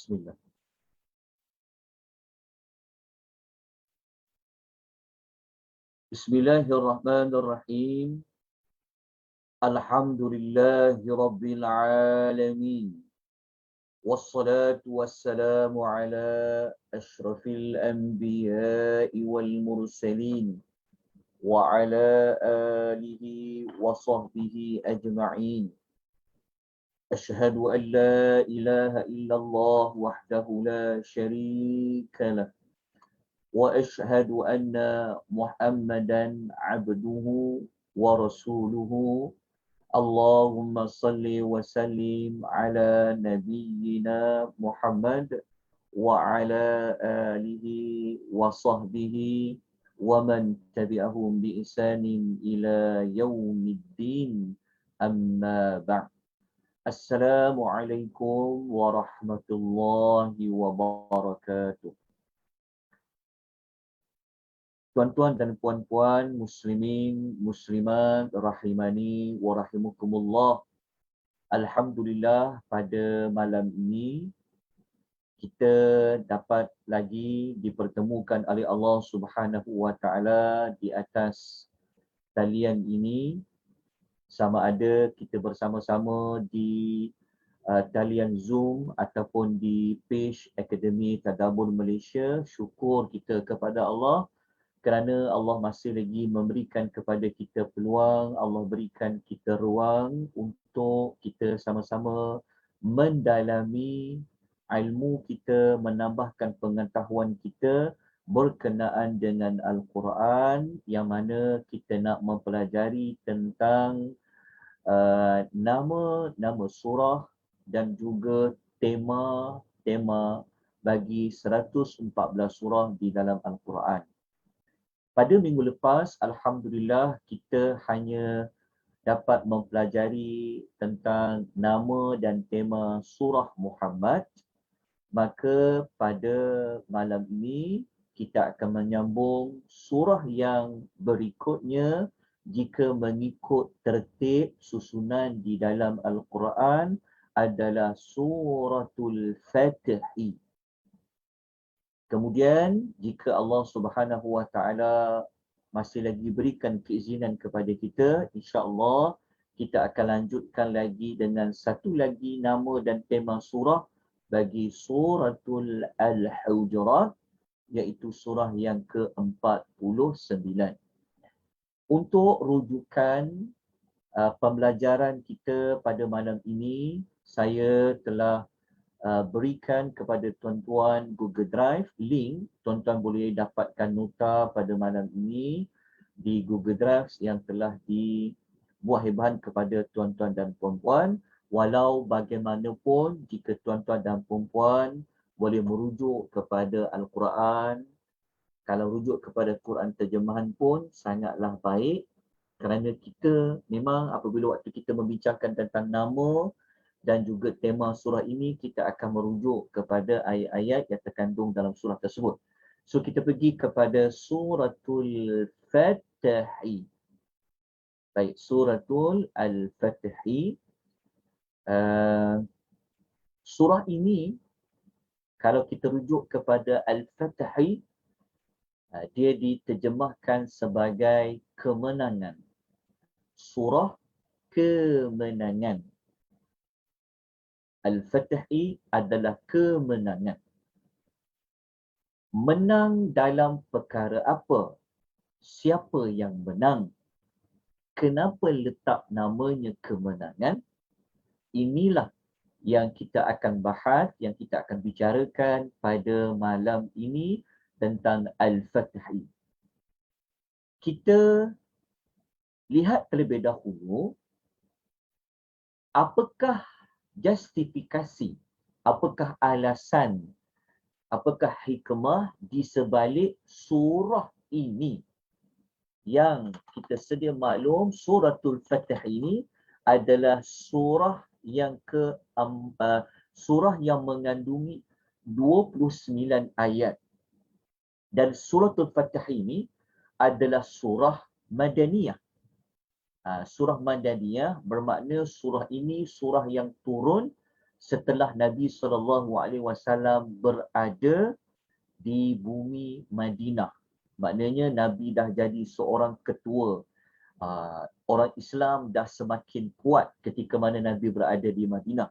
Bismillah. Bismillahirrahmanirrahim. Alhamdulillahi Rabbil Alamin. Wassalatu wassalamu ala ashrafil anbiya'i wal mursalin. Wa ala alihi wa sahbihi ajma'in. Ashhadu an la ilaha illallah wahdahu la sharika lah. وأشهد أن محمدا عبده ورسوله اللهم صل وسلم على نبينا محمد وعلى آله وصحبه ومن تبعهم بإحسان إلى يوم الدين أما بعد السلام عليكم ورحمة الله وبركاته. Tuan-tuan dan puan-puan, muslimin, muslimat, rahimani wa rahimukumullah. Alhamdulillah, pada malam ini kita dapat lagi dipertemukan oleh Allah Subhanahu wa taala di atas talian ini, sama ada kita bersama-sama di talian Zoom ataupun di page Akademi Tadabbur Malaysia. Syukur kita kepada Allah kerana Allah masih lagi memberikan kepada kita peluang, Allah berikan kita ruang untuk kita sama-sama mendalami ilmu kita, menambahkan pengetahuan kita berkenaan dengan Al-Quran, yang mana kita nak mempelajari tentang nama-nama surah dan juga tema-tema bagi 114 surah di dalam Al-Quran. Pada minggu lepas, Alhamdulillah, kita hanya dapat mempelajari tentang nama dan tema surah Muhammad. Maka pada malam ini, kita akan menyambung surah yang berikutnya jika mengikut tertib susunan di dalam Al-Quran adalah Suratul Fatih. Kemudian, jika Allah Subhanahu wa taala masih lagi berikan keizinan kepada kita, insya-Allah kita akan lanjutkan lagi dengan satu lagi nama dan tema surah bagi Suratul Al-Hujurat, iaitu surah yang ke-49. Untuk rujukan pembelajaran kita pada malam ini, saya telah berikan kepada tuan-tuan Google Drive link. Tuan-tuan boleh dapatkan nota pada malam ini di Google Drive yang telah dibuat hebahan kepada tuan-tuan dan puan-puan. Walau bagaimanapun, jika tuan-tuan dan puan-puan boleh merujuk kepada Al-Quran, kalau rujuk kepada Quran terjemahan pun sangatlah baik, kerana kita memang apabila waktu kita membincangkan tentang nama dan juga tema surah ini, kita akan merujuk kepada ayat-ayat yang terkandung dalam surah tersebut. So kita pergi kepada Suratul Fatih. Baik, Suratul Al-Fatih. Surah ini, kalau kita rujuk kepada Al-Fatih, dia diterjemahkan sebagai kemenangan. Surah kemenangan. Al-Fatih adalah kemenangan. Menang dalam perkara apa? Siapa yang menang? Kenapa letak namanya kemenangan? Inilah yang kita akan bahas, yang kita akan bicarakan pada malam ini tentang Al-Fatih. Kita lihat terlebih dahulu apakah justifikasi, apakah alasan, apakah hikmah di sebalik surah ini. Yang kita sedia maklum, Suratul Fatih ini adalah surah yang surah yang mengandungi 29 ayat. Dan Suratul Fatih ini adalah surah Madaniyah. Surah Madaniyah bermakna surah ini surah yang turun setelah Nabi SAW berada di bumi Madinah. Maknanya Nabi dah jadi seorang ketua. Orang Islam dah semakin kuat ketika mana Nabi berada di Madinah.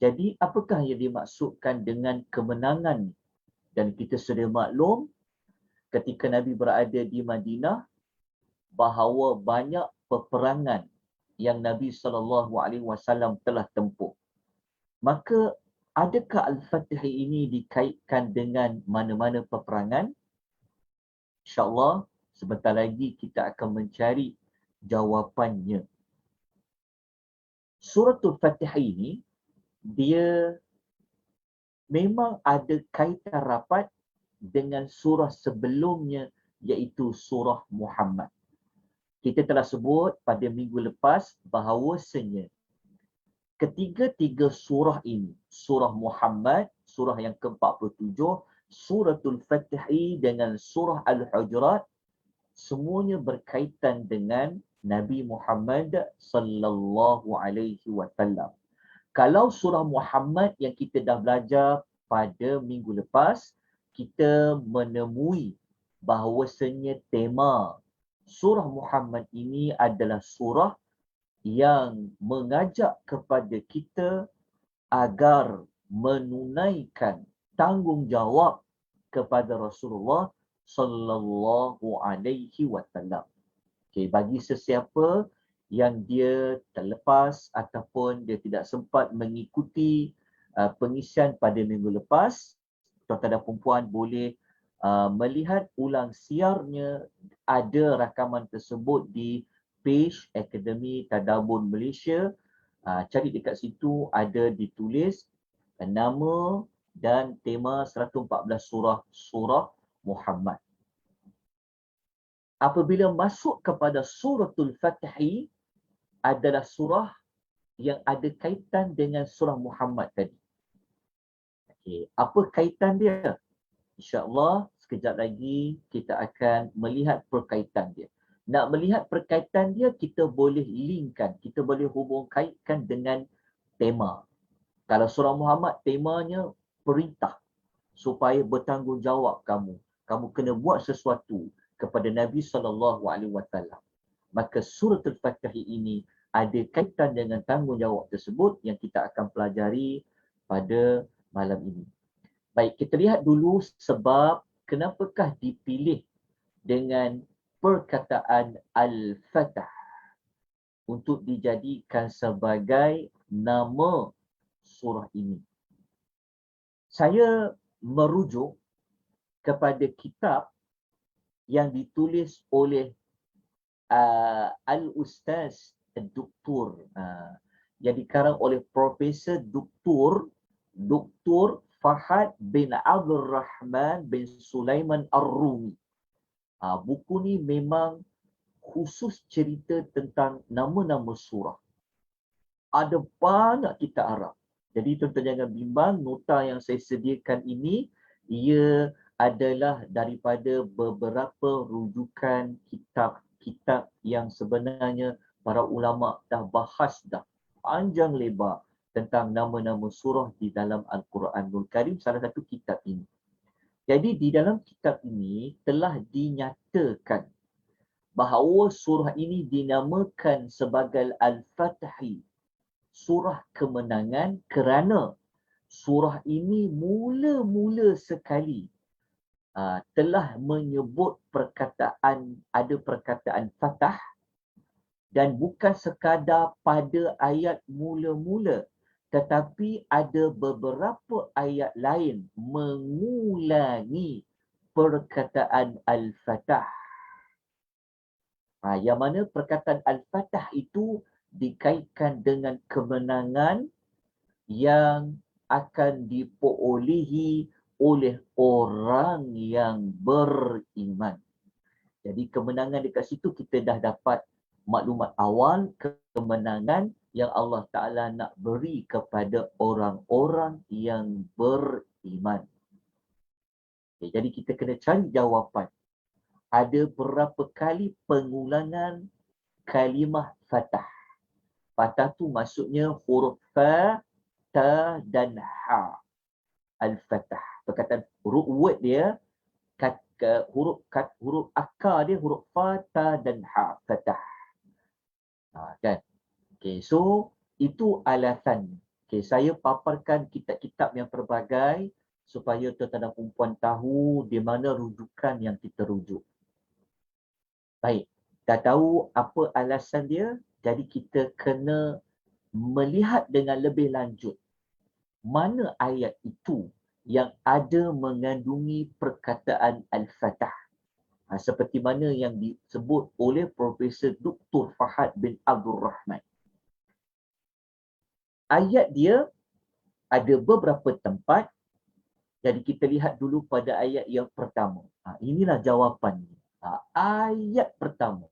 Jadi apakah yang dimaksudkan dengan kemenangan? Dan kita sudah maklum ketika Nabi berada di Madinah bahawa banyak peperangan yang Nabi SAW telah tempuh. Maka adakah Al-Fatih ini dikaitkan dengan mana-mana peperangan? InsyaAllah sebentar lagi kita akan mencari jawapannya. Suratul Fatihah ini dia memang ada kaitan rapat dengan surah sebelumnya iaitu surah Muhammad. Kita telah sebut pada minggu lepas bahawasanya ketiga-tiga surah ini, surah Muhammad, surah yang ke-47, suratul Fatih dengan surah Al-Hujurat, semuanya berkaitan dengan Nabi Muhammad sallallahu alaihi wasallam. Kalau surah Muhammad yang kita dah belajar pada minggu lepas, kita menemui bahawasanya tema surah Muhammad ini adalah surah yang mengajak kepada kita agar menunaikan tanggungjawab kepada Rasulullah sallallahu alaihi wasallam. Okey, bagi sesiapa yang dia terlepas ataupun dia tidak sempat mengikuti pengisian pada minggu lepas, tuan-tuan dan puan boleh melihat ulang siarnya. Ada rakaman tersebut di page Akademi Tadabbur Malaysia. Cari dekat situ, ada ditulis nama dan tema 114 surah Muhammad. Apabila masuk kepada suratul Fatih, adalah surah yang ada kaitan dengan surah Muhammad tadi. Okey, apa kaitan dia? InsyaAllah sekejap lagi kita akan melihat perkaitan dia. Nak melihat perkaitan dia, kita boleh linkkan, kita boleh hubung kaitkan dengan tema. Kalau surah Muhammad, temanya perintah supaya bertanggungjawab kamu. Kamu kena buat sesuatu kepada Nabi SAW. Maka suratul Fatih ini ada kaitan dengan tanggungjawab tersebut yang kita akan pelajari pada malam ini. Baik, kita lihat dulu sebab kenapakah dipilih dengan perkataan Al-Fatah untuk dijadikan sebagai nama surah ini. Saya merujuk kepada kitab yang ditulis oleh Al-Ustaz Dr. Yang dikarang oleh Profesor Dr. Fahad bin Abdul Rahman bin Sulaiman Ar-Rumi. Buku ni memang khusus cerita tentang nama-nama surah. Ada banyak kitab Arab. Jadi tuan-tuan jangan bimbang, nota yang saya sediakan ini, ia adalah daripada beberapa rujukan kitab-kitab yang sebenarnya para ulama dah bahas dah panjang lebar tentang nama-nama surah di dalam Al-Quranul Karim, salah satu kitab ini. Jadi di dalam kitab ini telah dinyatakan bahawa surah ini dinamakan sebagai Al-Fatih, surah kemenangan, kerana surah ini mula-mula sekali telah menyebut ada perkataan Fatah, dan bukan sekadar pada ayat mula-mula, tetapi ada beberapa ayat lain mengulangi perkataan Al-Fatah. Yang mana perkataan Al-Fatah itu dikaitkan dengan kemenangan yang akan diperolehi oleh orang yang beriman. Jadi kemenangan dekat situ kita dah dapat maklumat awal, kemenangan yang Allah Ta'ala nak beri kepada orang-orang yang beriman. Jadi kita kena cari jawapan. Ada berapa kali pengulangan kalimah Fatah? Fatah tu maksudnya huruf Fa ta dan ha. Al-Fatah. Perkataan huruf word dia, huruf akar dia huruf fa, ta dan ha. Fatah. Kan? Okay, so itu alasan. Okay, saya paparkan kitab-kitab yang pelbagai supaya tuan-tuan dan puan tahu di mana rujukan yang kita rujuk. Baik, dah tahu apa alasan dia, jadi kita kena melihat dengan lebih lanjut mana ayat itu yang ada mengandungi perkataan Al-Fatah. Seperti mana yang disebut oleh Profesor Dr. Fahad bin Abdul Rahman. Ayat dia ada beberapa tempat. Jadi kita lihat dulu pada ayat yang pertama. Inilah jawapannya. Ayat pertama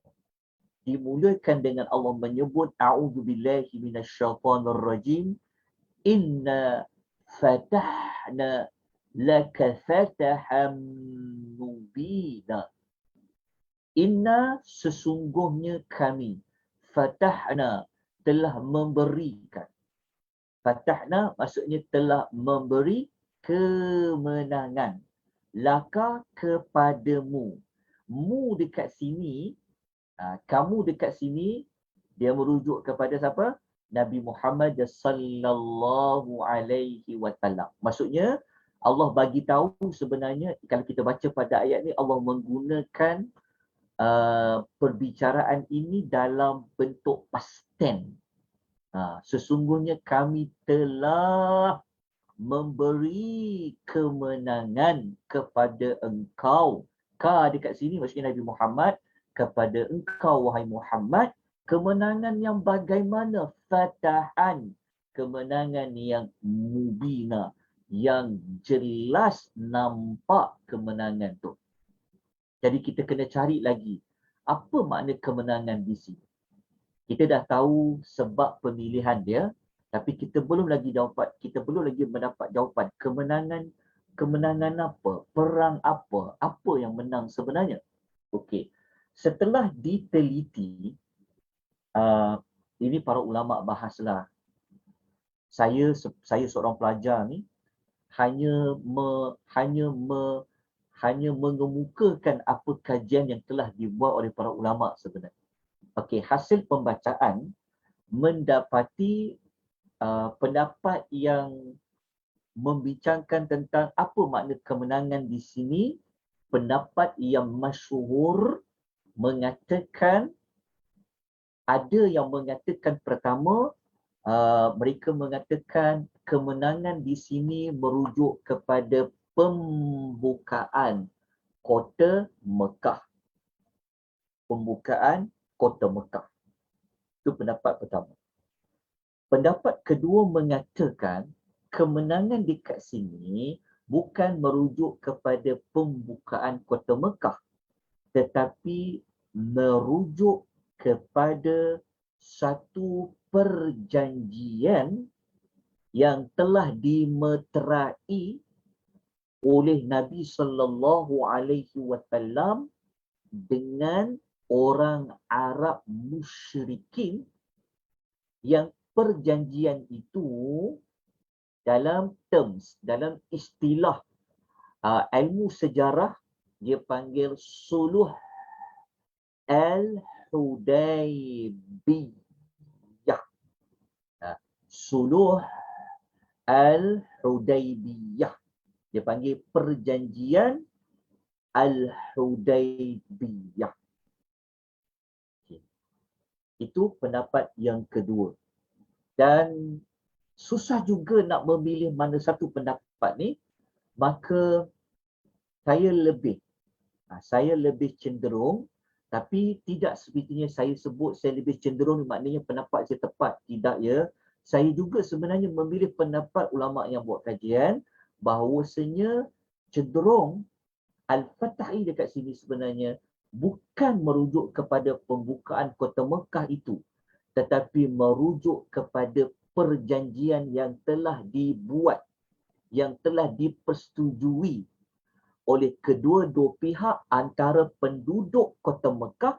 dimulakan dengan Allah menyebut a'udzubillahi minasyaitonirrajim. Inna fatahna laka fatahan mubina. Inna sesungguhnya kami fatahna telah memberikan. Fatahna maksudnya telah memberi kemenangan. Laka kepadamu. Mu dekat sini, kamu dekat sini, dia merujuk kepada siapa? Nabi Muhammad sallallahu alaihi wasallam. Maksudnya Allah bagi tahu sebenarnya kalau kita baca pada ayat ni Allah menggunakan perbicaraan ini dalam bentuk past tense. Sesungguhnya kami telah memberi kemenangan kepada engkau. Ka dekat sini maksudnya Nabi Muhammad, kepada engkau wahai Muhammad, kemenangan yang bagaimana? Fatahan, kemenangan yang mubina, yang jelas nampak kemenangan tu. Jadi kita kena cari lagi, apa makna kemenangan di sini? Kita dah tahu sebab pemilihan dia, tapi kita belum lagi mendapat jawapan kemenangan apa? Perang apa yang menang sebenarnya? Okey. Setelah diteliti, ini para ulama bahaslah. Saya seorang pelajar ni hanya mengemukakan apa kajian yang telah dibuat oleh para ulama sebenarnya. Okey, hasil pembacaan mendapati pendapat yang membincangkan tentang apa makna kemenangan di sini. Pendapat yang masyhur mengatakan, ada yang mengatakan pertama, mereka mengatakan kemenangan di sini merujuk kepada pembukaan kota Mekah. Pembukaan kota Mekah. Itu pendapat pertama. Pendapat kedua mengatakan kemenangan dekat sini bukan merujuk kepada pembukaan kota Mekah, tetapi merujuk kepada satu perjanjian yang telah dimeterai oleh Nabi sallallahu alaihi wasallam dengan orang Arab musyrikin, yang perjanjian itu dalam istilah ilmu sejarah dia panggil Suluh Al-Hudaybiyah. Suluh Al-Hudaybiyah. Dia panggil perjanjian Al-Hudaybiyah. Itu pendapat yang kedua. Dan susah juga nak memilih mana satu pendapat ni, maka saya lebih cenderung, tapi tidak sepatutnya saya sebut saya lebih cenderung maknanya pendapat saya tepat. Tidak ya. Saya juga sebenarnya memilih pendapat ulama yang buat kajian bahawasanya cenderung Al-Fatahi dekat sini sebenarnya bukan merujuk kepada pembukaan kota Mekah itu, tetapi merujuk kepada perjanjian yang telah dibuat, yang telah dipersetujui oleh kedua-dua pihak antara penduduk kota Mekah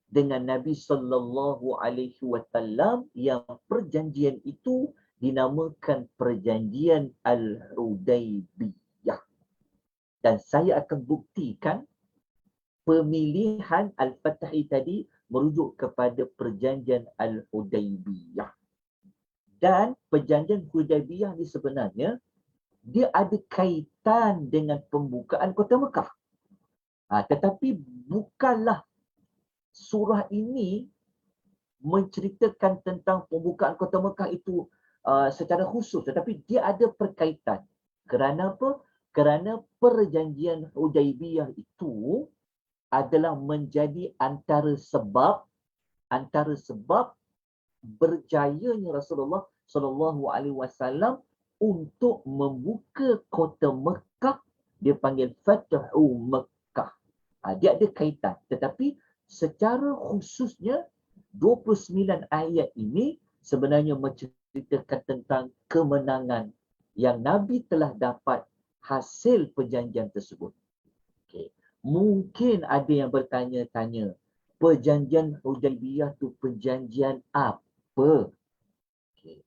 dengan Nabi sallallahu alaihi wasallam, yang perjanjian itu dinamakan perjanjian Al-Hudaybiyah. Dan saya akan buktikan pemilihan Al-Fatahi tadi merujuk kepada perjanjian Al-Hudaybiyah. Dan perjanjian Hudaybiyah ni sebenarnya dia ada kaitan dengan pembukaan kota Mekah. Tetapi bukanlah surah ini menceritakan tentang pembukaan kota Mekah itu secara khusus, tetapi dia ada perkaitan. Kerana apa? Kerana perjanjian Hudaybiyah itu adalah menjadi antara sebab berjayanya Rasulullah Sallallahu Alaihi Wasallam untuk membuka kota Mekah. Dia panggil Fathu Mekah. Dia ada kaitan, tetapi secara khususnya 29 ayat ini sebenarnya menceritakan tentang kemenangan yang Nabi telah dapat hasil perjanjian tersebut. Okay. Mungkin ada yang bertanya-tanya, perjanjian Hudaybiyah tu perjanjian apa? Okay.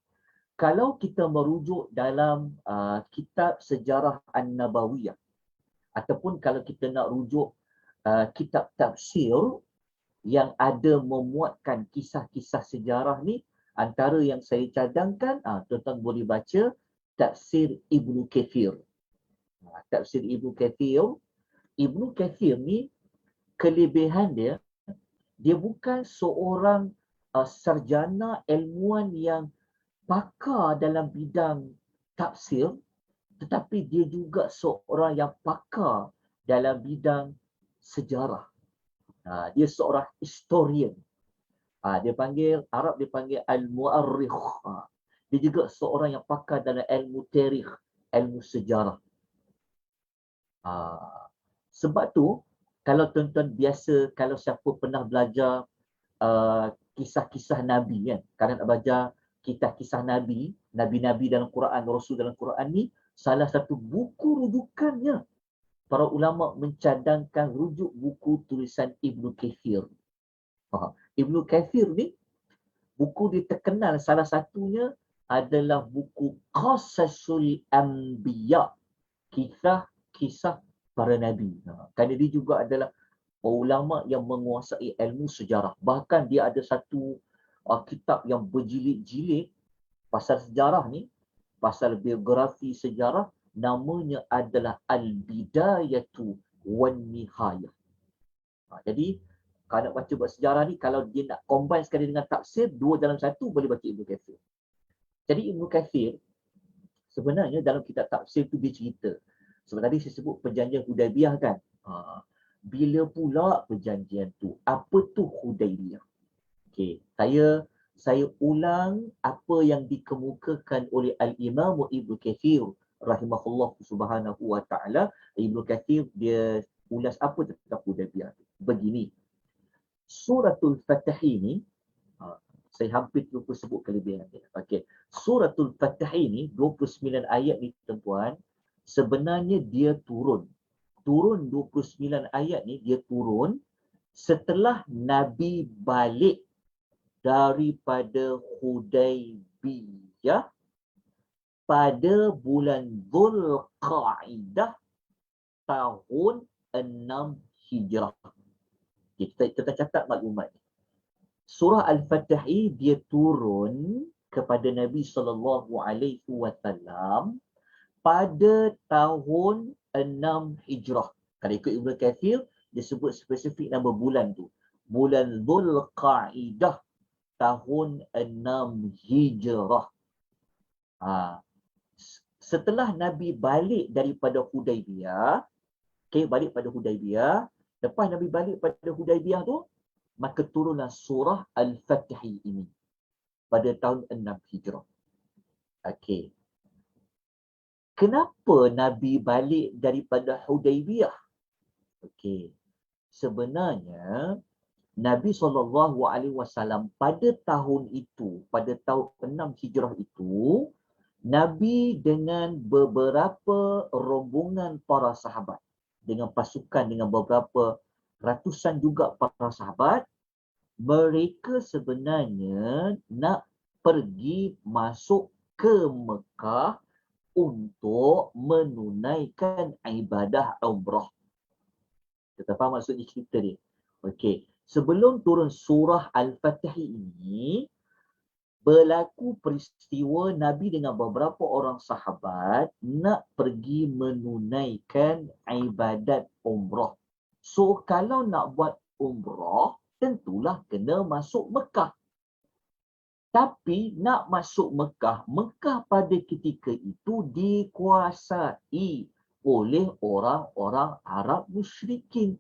Kalau kita merujuk dalam kitab sejarah An-Nabawiyah, ataupun kalau kita nak rujuk kitab tafsir yang ada memuatkan kisah-kisah sejarah ni, antara yang saya cadangkan, tuan-tuan boleh baca tafsir Ibnu Kathir. Tafsir Ibnu Kathir. Ibnu Kathir ni kelebihan dia bukan seorang sarjana ilmuwan yang pakar dalam bidang tafsir, tetapi dia juga seorang yang pakar dalam bidang sejarah. Dia seorang historian. Dia panggil, Arab dia panggil al-mu'arrikh. Dia juga seorang yang pakar dalam ilmu tarikh, ilmu sejarah. Sebab tu, kalau tuan-tuan biasa, kalau siapa pernah belajar kisah-kisah Nabi kan, kalau nak belajar kisah-kisah Nabi, Nabi-Nabi dalam Quran, Rasul dalam Quran ni, salah satu buku rujukannya, para ulama mencadangkan rujuk buku tulisan Ibnu Kathir. Ibnu Kathir ni, buku dia terkenal, salah satunya adalah buku Qasasul Anbiya, kisah para Nabi. Kerana dia juga adalah ulama yang menguasai ilmu sejarah. Bahkan dia ada satu kitab yang berjilid-jilid pasal sejarah ni, pasal biografi sejarah, namanya adalah Al-Bidayatu wan Nihayah. Jadi, kalau nak baca buat sejarah ni, kalau dia nak combine sekali dengan tafsir, dua dalam satu, boleh baca Ibnu Kathir. Jadi Ibnu Kathir, sebenarnya dalam kitab tafsir tu dia cerita. Sebab tadi saya sebut perjanjian Hudaybiyah kan. Bila pula perjanjian tu? Apa tu Hudaybiyah? Okey, saya ulang apa yang dikemukakan oleh Al-Imam Ibnu Kathir rahimahullah subhanahu wa ta'ala. Ibnu Kathir dia ulas apa tentang Hudaybiyah. Begini. Suratul Fatah ini, saya hampir lupa sebut kelebihan dia. Okey. Suratul Fatah ini 29 ayat ni tuan-tuan, sebenarnya dia turun 29 ayat ni dia turun setelah Nabi balik daripada Hudaybiyah pada bulan Dzulqa'dah tahun 6 Hijrah. Kita catat maklumat ni. Surah Al-Fatah dia turun kepada Nabi SAW pada tahun 6 Hijrah. Kalau ikut Ibnu Kathir, dia sebut spesifik nama bulan tu. Bulan Dzulqa'dah tahun 6 Hijrah. Setelah Nabi balik daripada Hudaybiyah, balik pada Hudaybiyah, lepas Nabi balik pada Hudaybiyah tu, maka turunlah surah Al-Fatah ini pada tahun 6 Hijrah. Okey. Kenapa Nabi balik daripada Hudaybiyah? Okey. Sebenarnya Nabi SAW pada tahun itu, pada tahun 6 Hijrah itu, Nabi dengan beberapa rombongan para sahabat, dengan pasukan, dengan beberapa ratusan juga para sahabat, mereka sebenarnya nak pergi masuk ke Mekah untuk menunaikan ibadah umrah. Kita faham maksudnya cerita dia? Okey. Sebelum turun surah Al-Fatih ini, berlaku peristiwa Nabi dengan beberapa orang sahabat nak pergi menunaikan ibadat umrah. So, kalau nak buat umrah, tentulah kena masuk Mekah. Tapi nak masuk Mekah, Mekah pada ketika itu dikuasai oleh orang-orang Arab musyrikin.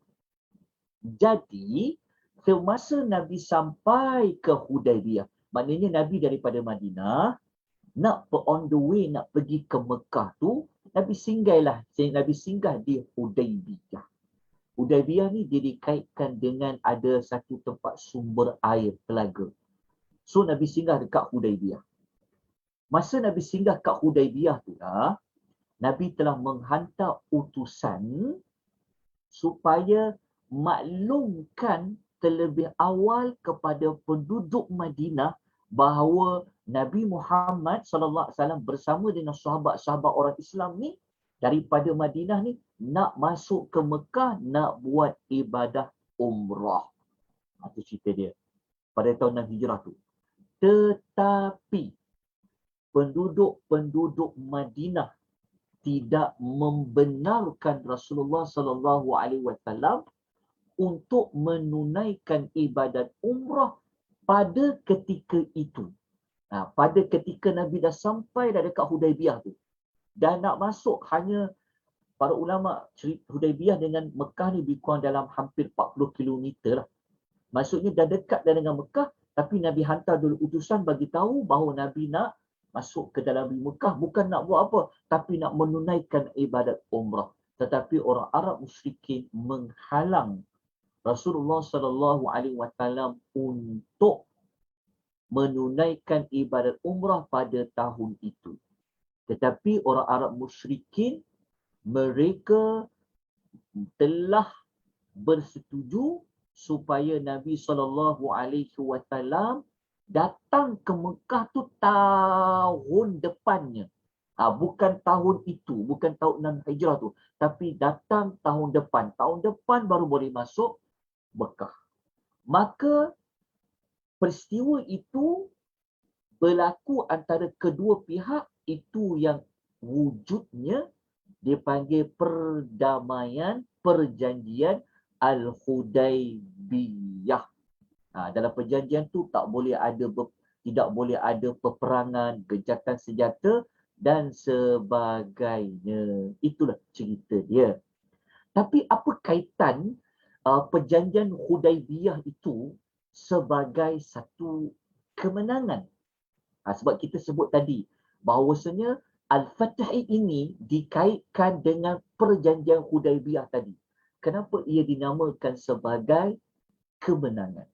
Jadi, semasa Nabi sampai ke Hudaibiyah, maknanya Nabi daripada Madinah, nak on the way, nak pergi ke Mekah tu, Nabi singgah di Hudaibiyah. Hudaibiyah ni dia dikaitkan dengan ada satu tempat sumber air, telaga. So Nabi singgah dekat Hudaibiyah. Masa Nabi singgah kat Hudaibiyah tu lah, Nabi telah menghantar utusan supaya maklumkan terlebih awal kepada penduduk Madinah bahawa Nabi Muhammad SAW bersama dengan sahabat-sahabat orang Islam ni daripada Madinah ni nak masuk ke Mekah, nak buat ibadah umrah. Itu cerita dia pada tahun 6 Hijrah tu. Tetapi penduduk-penduduk Madinah tidak membenarkan Rasulullah SAW untuk menunaikan ibadat umrah pada ketika itu. Pada ketika Nabi dah sampai dah dekat Hudaibiyah tu, dah nak masuk, hanya para ulama cerita Hudaibiyah dengan Mekah ni lebih kurang dalam hampir 40 km lah. Maksudnya dah dekat dah dengan Mekah, tapi Nabi hantar dulu utusan bagi tahu bahawa Nabi nak masuk ke dalam Mekah, bukan nak buat apa, tapi nak menunaikan ibadat umrah. Tetapi orang Arab musyrikin menghalang Rasulullah SAW untuk menunaikan ibadat umrah pada tahun itu. Tetapi orang Arab musyrikin, mereka telah bersetuju supaya Nabi SAW datang ke Mekah tu tahun depannya. Bukan tahun itu, bukan tahun 6 Hijrah tu, tapi datang tahun depan. Tahun depan baru boleh masuk Mekah. Maka peristiwa itu berlaku antara kedua pihak, itu yang wujudnya dipanggil perdamaian, perjanjian Al-Hudaibiyah. Dalam perjanjian tu tidak boleh ada peperangan, gencatan senjata dan sebagainya. Itulah cerita dia. Tapi apa kaitan perjanjian Hudaibiyah itu sebagai satu kemenangan? Sebab kita sebut tadi bahawasanya Al-Fatih ini dikaitkan dengan perjanjian Hudaibiyah tadi. Kenapa ia dinamakan sebagai kemenangan?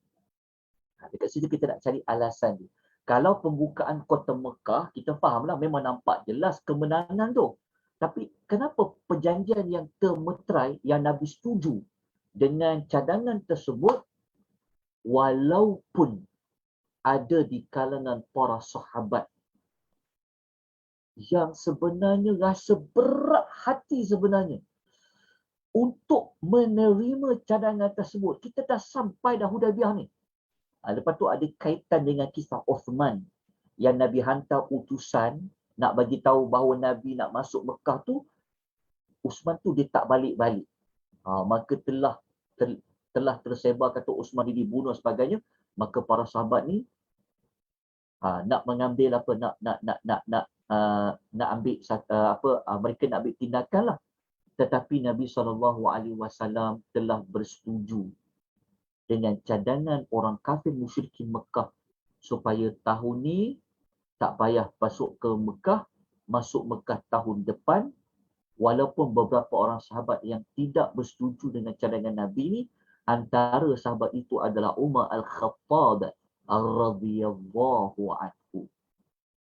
Dekat situ kita nak cari alasan dia. Kalau pembukaan kota Mekah, kita fahamlah memang nampak jelas kemenangan tu. Tapi kenapa perjanjian yang termeterai, yang Nabi setuju dengan cadangan tersebut, walaupun ada di kalangan para sahabat yang sebenarnya rasa berat hati sebenarnya untuk menerima cadangan tersebut. Kita dah sampai dah Hudaibiyah ni. Lepas tu ada kaitan dengan kisah Osman yang Nabi hantar utusan nak bagi tahu bahawa Nabi nak masuk Mekah tu. Osman tu dia tak balik-balik. Maka telah tersebar kata Osman dia dibunuh sebagainya. Maka para sahabat ni nak mengambil apa, nak ambil mereka nak ambil tindakan lah. Tetapi Nabi SAW telah bersetuju dengan cadangan orang kafir musyrikin Mekah supaya tahun ni tak payah masuk ke Mekah, masuk Mekah tahun depan. Walaupun beberapa orang sahabat yang tidak bersetuju dengan cadangan Nabi ni, antara sahabat itu adalah Umar Al-Khattab radhiyallahu anhu.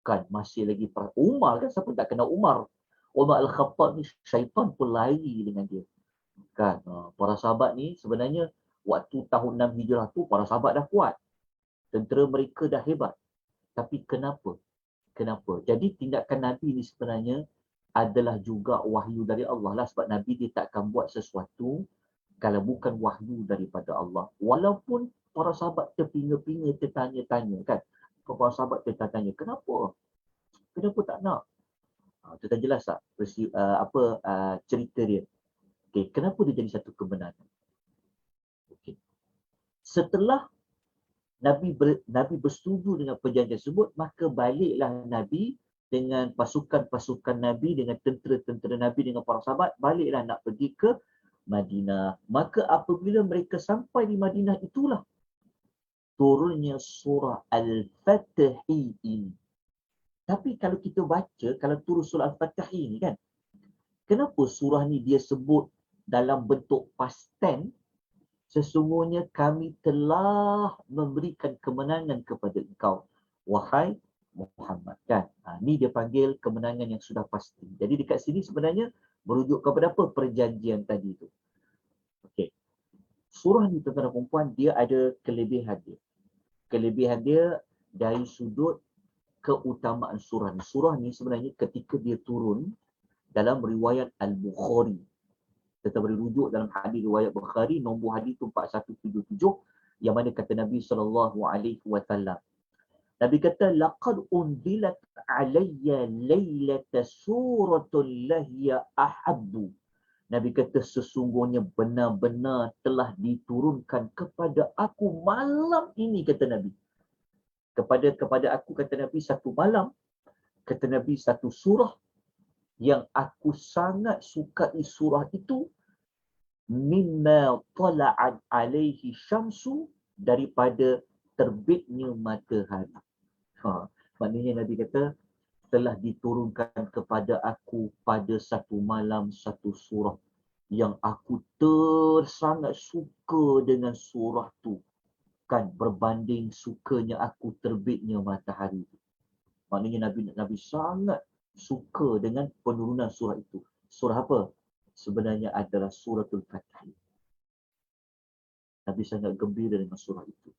Kan masih lagi Umar kan, siapa tak kenal Umar? Umar Al-Khattab ni syaitan pun lari dengan dia. Kan para sahabat ni sebenarnya waktu tahun 6 Hijrah tu para sahabat dah kuat. Tentera mereka dah hebat. Tapi kenapa? Kenapa? Jadi tindakan Nabi ni sebenarnya adalah juga wahyu dari Allah lah, sebab Nabi dia takkan buat sesuatu kalau bukan wahyu daripada Allah. Walaupun para sahabat terpinga-pinga, tertanya-tanya kan. Para sahabat tertanya, kenapa? Kenapa tak nak? Itu dah jelas tak? Cerita dia. Okay. Kenapa dia jadi satu kebenaran? Okay. Setelah Nabi bersetuju dengan perjanjian tersebut, maka baliklah Nabi dengan pasukan-pasukan Nabi, dengan tentera-tentera Nabi, dengan para sahabat, baliklah nak pergi ke Madinah. Maka apabila mereka sampai di Madinah, itulah turunnya surah Al-Fatih ini. Tapi kalau kita baca, kalau turun surah Al-Fatih ini kan, kenapa surah ni dia sebut dalam bentuk past tense? Sesungguhnya kami telah memberikan kemenangan kepada engkau, wahai Muhammad. Kan? Ni dia panggil kemenangan yang sudah pasti. Jadi dekat sini sebenarnya merujuk kepada apa? Perjanjian tadi tu. Okey. Surah ni, tuan-tuan dan puan, dia ada kelebihan dia. Kelebihan dia dari sudut keutamaan surah ni. Surah ni sebenarnya ketika dia turun dalam riwayat Al-Bukhari, kita boleh rujuk dalam hadis riwayat Bukhari, nombor hadis tu 4177, yang mana kata Nabi SAW. Nabi kata, laqad unzilat alayya laylata suratul lahiya ahabbu. Nabi kata, sesungguhnya benar-benar telah diturunkan kepada aku malam ini, kata Nabi. Kepada aku, kata Nabi, satu malam, kata Nabi, satu surah yang aku sangat sukai surah itu, mimma tala'at alaihi syamsu, daripada terbitnya matahari. Maknanya Nabi kata, telah diturunkan kepada aku pada satu malam satu surah yang aku sangat suka dengan surah tu. Kan berbanding sukanya aku terbitnya matahari. Maknanya Nabi sangat suka dengan penurunan surah itu. Surah apa? Sebenarnya adalah suratul Fatih. Nabi sangat gembira dengan surah itu.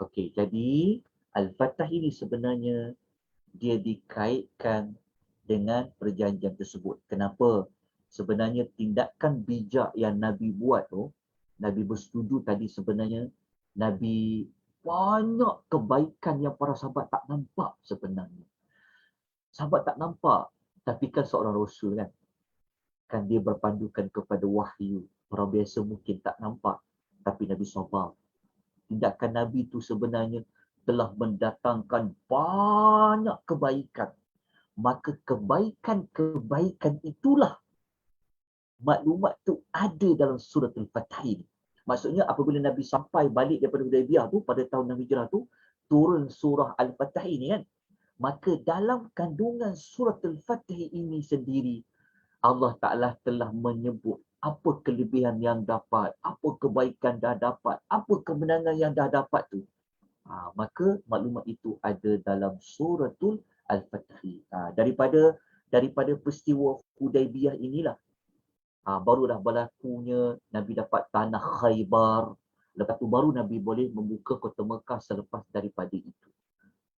Okey, jadi Al-Fatih ini sebenarnya dia dikaitkan dengan perjanjian tersebut. Kenapa? Sebenarnya tindakan bijak yang Nabi buat tu, Nabi bersetuju tadi, sebenarnya Nabi banyak kebaikan yang para sahabat tak nampak sebenarnya. Sahabat tak nampak, tapi kan seorang Rasul kan. Kan dia berpandukan kepada wahyu. Orang biasa mungkin tak nampak, tapi Nabi sabar. Tindakan Nabi itu sebenarnya telah mendatangkan banyak kebaikan. Maka kebaikan-kebaikan itulah maklumat tu ada dalam surah Al-Fatih. Maksudnya apabila Nabi sampai balik daripada Hudaybiyah tu pada tahun 6 Hijrah tu, turun surah Al-Fatih ni kan. Maka dalam kandungan surah Al-Fatih ini sendiri, Allah Ta'ala telah menyebut apa kelebihan yang dapat, apa kebaikan dah dapat, apa kemenangan yang dah dapat tu. Maka maklumat itu ada dalam suratul Al-Fatih. Daripada peristiwa Hudaybiyah inilah, barulah berlakunya Nabi dapat tanah Khaybar. Lepas tu baru Nabi boleh membuka kota Mekah selepas daripada itu.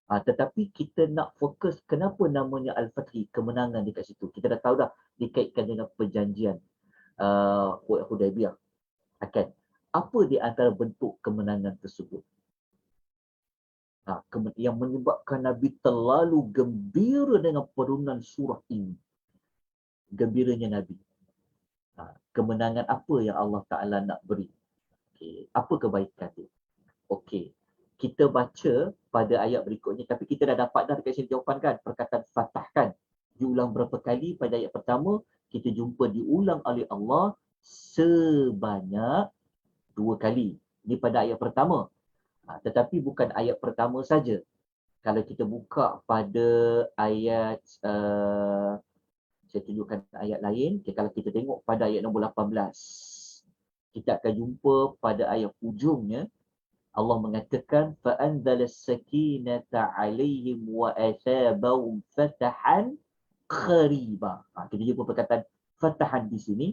Tetapi kita nak fokus kenapa namanya Al-Fatih, kemenangan dekat situ. Kita dah tahu dah dikaitkan dengan perjanjian Hudaybiyah. Kan? Apa di antara bentuk kemenangan tersebut? Yang menyebabkan Nabi terlalu gembira dengan penurunan surah ini. Gembiranya Nabi. Kemenangan apa yang Allah Ta'ala nak beri? Okay. Apa kebaikan dia? Okey. Kita baca pada ayat berikutnya, tapi kita dah dapat dah dekat sini jawapan kan, perkataan Fatah kan. Diulang berapa kali pada ayat pertama, kita jumpa diulang oleh Allah sebanyak 2 kali. Ini pada ayat pertama. Tetapi bukan ayat pertama saja. Kalau kita buka pada ayat, saya tunjukkan ayat lain. Okay, kalau kita tengok pada ayat nombor 18, kita akan jumpa pada ayat hujungnya, Allah mengatakan فَأَنْزَلَ السَّكِينَةَ عَلَيْهِمْ وَأَثَابَهُمْ فَتَحًا قَرِيبًا. Kita jumpa perkataan fatahan di sini.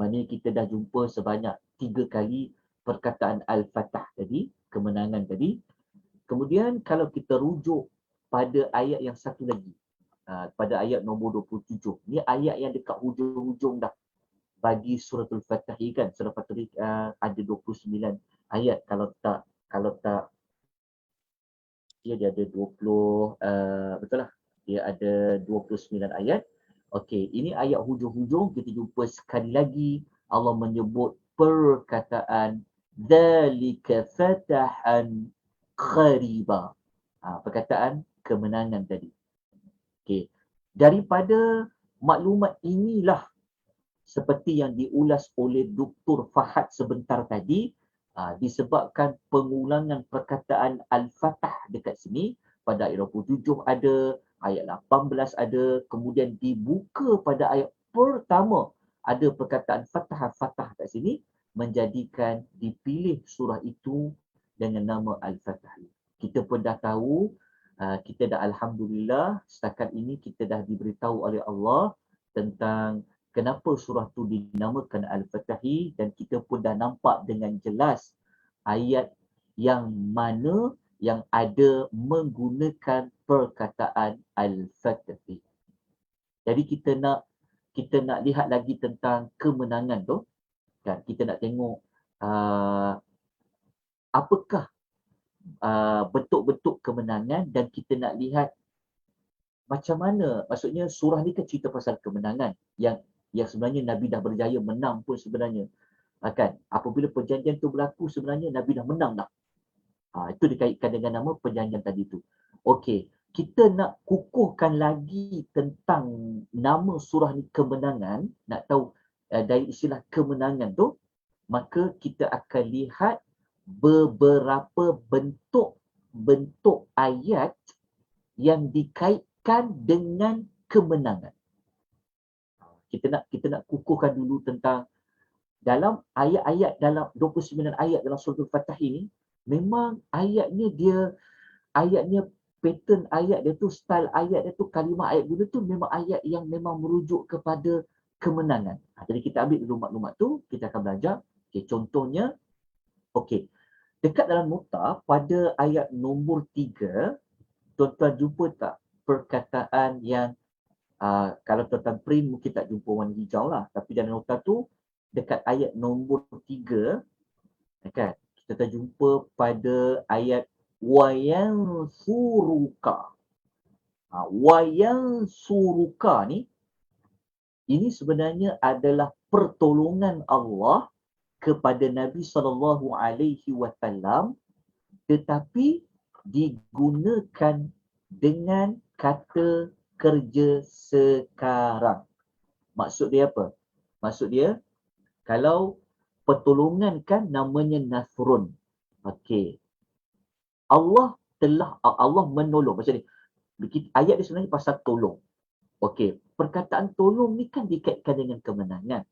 Maknanya kita dah jumpa sebanyak 3 kali perkataan Al-Fatah tadi, kemenangan tadi. Kemudian kalau kita rujuk pada ayat yang satu lagi. Pada ayat nombor 27. Ni ayat yang dekat hujung-hujung dah bagi suratul Fatih kan. Surah Fatih ada 29 ayat kalau tak dia ada 20 betul lah. Dia ada 29 ayat. Okey, ini ayat hujung-hujung kita jumpa sekali lagi Allah menyebut perkataan dzalika fatahan qariba. Perkataan kemenangan tadi. Okey. Daripada maklumat inilah seperti yang diulas oleh Dr. Fahad sebentar tadi, disebabkan pengulangan perkataan Al-Fatah dekat sini, pada ayat 27 ada, ayat 18 ada, kemudian dibuka pada ayat pertama ada perkataan Fatah kat sini, menjadikan dipilih surah itu dengan nama Al-Fatah. Kita pun dah tahu, kita dah Alhamdulillah setakat ini kita dah diberitahu oleh Allah tentang kenapa surah tu dinamakan Al-Fatahi, dan kita pun dah nampak dengan jelas ayat yang mana yang ada menggunakan perkataan Al-Fatahi. Jadi kita nak lihat lagi tentang kemenangan tu kan. Kita nak tengok apakah bentuk-bentuk kemenangan, dan kita nak lihat macam mana, maksudnya surah ni kan cerita pasal kemenangan yang sebenarnya Nabi dah berjaya menang pun sebenarnya. Kan? Apabila perjanjian tu berlaku sebenarnya Nabi dah menang dah. Itu dikaitkan dengan nama perjanjian tadi tu. Okey, kita nak kukuhkan lagi tentang nama surah ni kemenangan, nak tahu dari istilah kemenangan tu, maka kita akan lihat beberapa bentuk ayat yang dikaitkan dengan kemenangan. Kita nak kukuhkan dulu tentang dalam ayat-ayat, dalam 29 ayat dalam surah Al-Fatih ini, memang ayatnya pattern ayat dia tu, style ayat dia tu, kalimah ayat guna tu memang ayat yang memang merujuk kepada kemenangan. Jadi kita ambil dulu maklumat tu, kita akan belajar. Okay, contohnya, okey, dekat dalam nota pada ayat nombor 3, tuan-tuan jumpa tak perkataan yang kalau tuan-tuan print mungkin tak jumpa warna hijau lah, tapi dalam nota tu dekat ayat nombor 3 kan, kita jumpa pada ayat wayansuruka. Wayansuruka ni, ini sebenarnya adalah pertolongan Allah kepada Nabi SAW, tetapi digunakan dengan kata kerja sekarang. Maksud dia apa? Maksud dia, kalau pertolongan kan namanya nasrun. Okey. Allah menolong. Macam ni. Ayat dia sebenarnya pasal tolong. Okey. Perkataan tolong ni kan dikaitkan dengan kemenangan.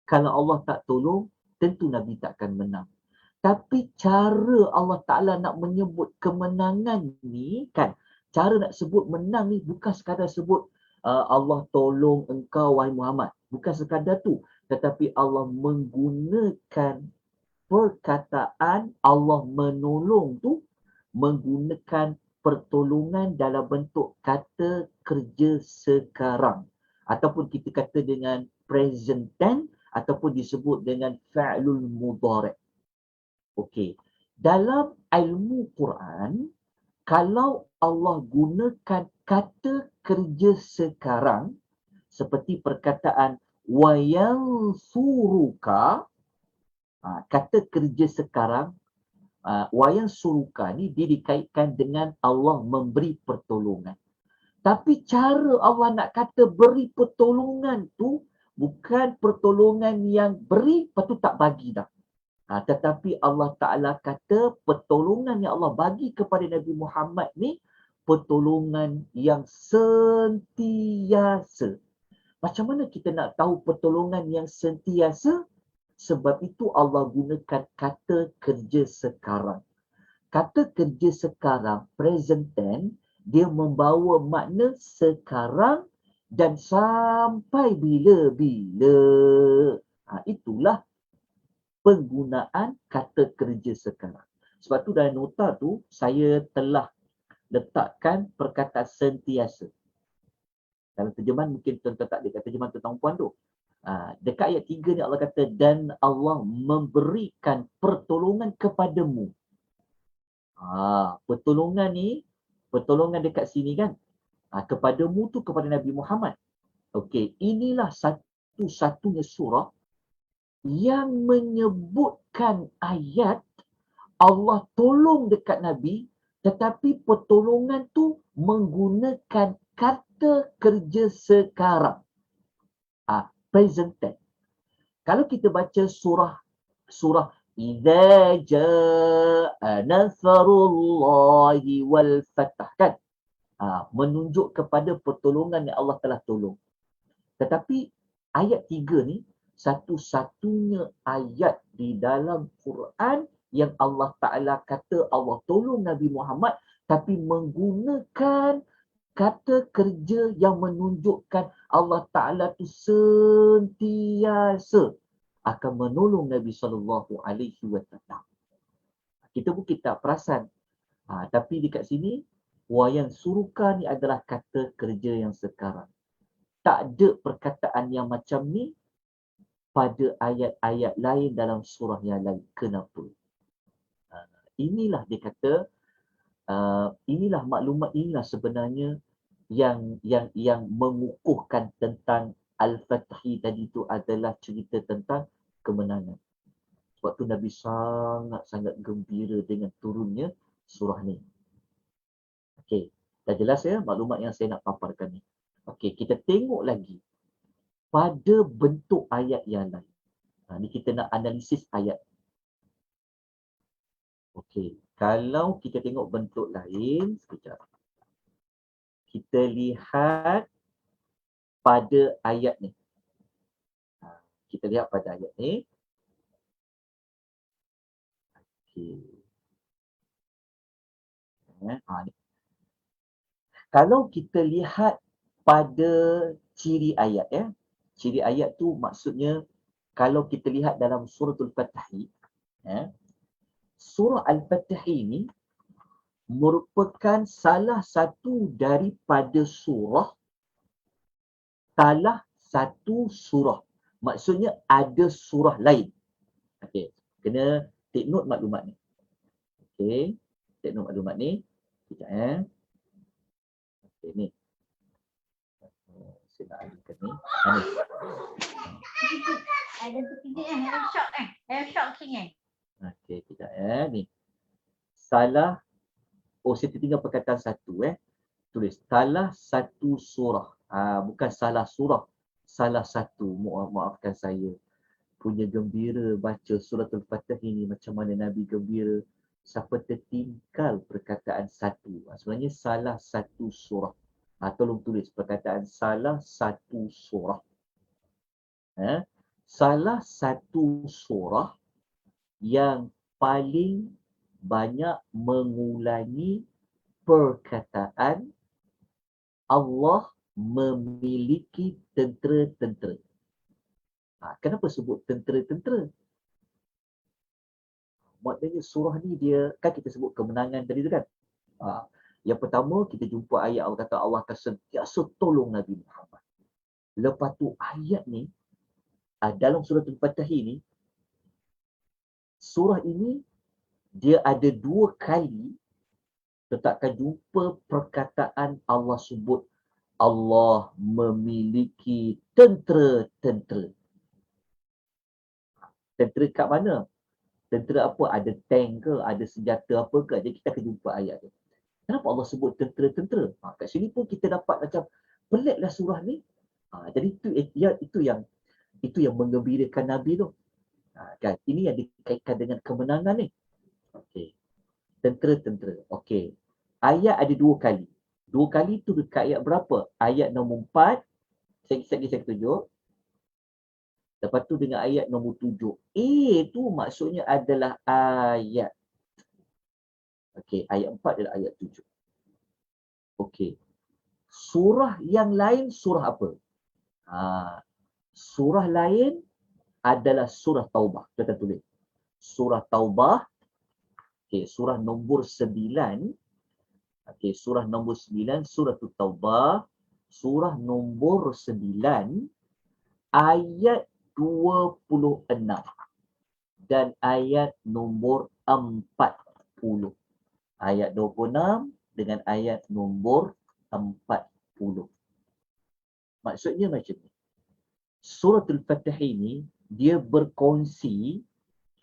Kalau Allah tak tolong, tentu Nabi tak akan menang. Tapi cara Allah Ta'ala nak menyebut kemenangan ni kan, cara nak sebut menang ni bukan sekadar sebut Allah tolong engkau wahai Muhammad. Bukan sekadar tu. Tetapi Allah menggunakan perkataan Allah menolong tu, menggunakan pertolongan dalam bentuk kata kerja sekarang. Ataupun kita kata dengan present tense, ataupun disebut dengan fa'lul mudhari'. Okey. Dalam ilmu Quran, kalau Allah gunakan kata kerja sekarang, seperti perkataan wayansuruka, kata kerja sekarang, wayansuruka ni dia dikaitkan dengan Allah memberi pertolongan. Tapi cara Allah nak kata beri pertolongan tu, bukan pertolongan yang beri, lepas tu tak bagi dah. Tetapi Allah Ta'ala kata pertolongan yang Allah bagi kepada Nabi Muhammad ni, pertolongan yang sentiasa. Macam mana kita nak tahu pertolongan yang sentiasa? Sebab itu Allah gunakan kata kerja sekarang. Kata kerja sekarang, present tense, dia membawa makna sekarang dan sampai bila-bila. Itulah penggunaan kata kerja sekarang. Sebab tu dalam nota tu saya telah letakkan perkataan sentiasa. Dalam terjemahan mungkin tuan-tuan tak ada terjemahan tentang puan tu. Dekat ayat 3 ni Allah kata, dan Allah memberikan pertolongan kepadamu. Pertolongan ni, pertolongan dekat sini kan, kepadamu tu kepada Nabi Muhammad. Okey, inilah satu-satunya surah yang menyebutkan ayat Allah tolong dekat Nabi, tetapi pertolongan tu menggunakan kata kerja sekarang. Present tense. Kalau kita baca surah Idza jaa nasrullahi wal fath kan, menunjuk kepada pertolongan yang Allah telah tolong. Tetapi ayat 3 ni satu-satunya ayat di dalam Quran yang Allah Ta'ala kata Allah tolong Nabi Muhammad tapi menggunakan kata kerja yang menunjukkan Allah Ta'ala tu sentiasa akan menolong Nabi SAW. Kita mungkin tak perasan. Tapi dekat sini, wayan suruka ni adalah kata kerja yang sekarang. Tak ada perkataan yang macam ni pada ayat-ayat lain dalam surah yang lain. Kenapa? Inilah dia kata, inilah maklumat, inilah sebenarnya yang mengukuhkan tentang Al-Fatih tadi tu adalah cerita tentang kemenangan. Sebab tu Nabi sangat-sangat gembira dengan turunnya surah ni. Okey, dah jelas ya maklumat yang saya nak paparkan ni. Okey, kita tengok lagi pada bentuk ayat yang lain. Ni kita nak analisis ayat. Okey, kalau kita tengok bentuk lain, sekejap. Kita lihat pada ayat ni. Kita lihat pada ayat ni. Okey. Ni. Kalau kita lihat pada ciri ayat ya. Ciri ayat tu maksudnya kalau kita lihat dalam suratul Fatih, surah Al-Fatih ini merupakan salah satu daripada surah, maksudnya ada surah lain. Okey, kena take note maklumat ni. Okey, take note maklumat ni. Sekejap Okey, ni. Saya nak alihkan ni. Ada tu AirShot King Okey, sekejap ni. Salah, saya tertinggal perkataan satu Tulis salah satu surah. Bukan salah surah. Salah satu. Maafkan saya. Punya gembira baca suratul Fatih ini macam mana Nabi gembira. Siapa tertinggal perkataan satu. Sebenarnya salah satu surah. Tolong tulis perkataan salah satu surah. Salah satu surah yang paling banyak mengulangi perkataan Allah memiliki tentera-tentera. Kenapa sebut tentera-tentera? Maknanya surah ni dia, kan kita sebut kemenangan tadi tu kan. Yang pertama kita jumpa ayat Allah kata Allah akan sentiasa tolong Nabi Muhammad. Lepas tu ayat ni, dalam surah Al-Fatih ni, surah ini dia ada 2 kali kita akan jumpa perkataan Allah sebut Allah memiliki tentera-tentera. Tentera kat mana? Tentera apa? Ada tank ke? Ada senjata apa ke? Jadi kita akan jumpa ayat tu. Kenapa Allah sebut tentera-tentera? Kat sini pun kita dapat macam peliklah surah ni. Jadi itu yang menggembirakan Nabi tu. Kan? Ini yang dikaitkan dengan kemenangan ni. Okey. Tentera-tentera. Okey. Ayat ada 2 kali. 2 kali tu dekat ayat berapa? Ayat nombor 4. Saya tunjuk. Lepas tu dengan ayat nombor 7. Tu maksudnya adalah ayat. Okey, ayat 4 adalah ayat 7. Okey. Surah yang lain surah apa? Surah lain adalah surah Taubah. Kita tulis. Surah Taubah. Okey, surah nombor 9 Okey, surah nombor 9, surah Taubah, surah nombor 9, ayat 26 dan ayat nombor 40. Ayat 26 dengan ayat nombor 40. Maksudnya macam ni. Surah Al-Fatih ini dia berkongsi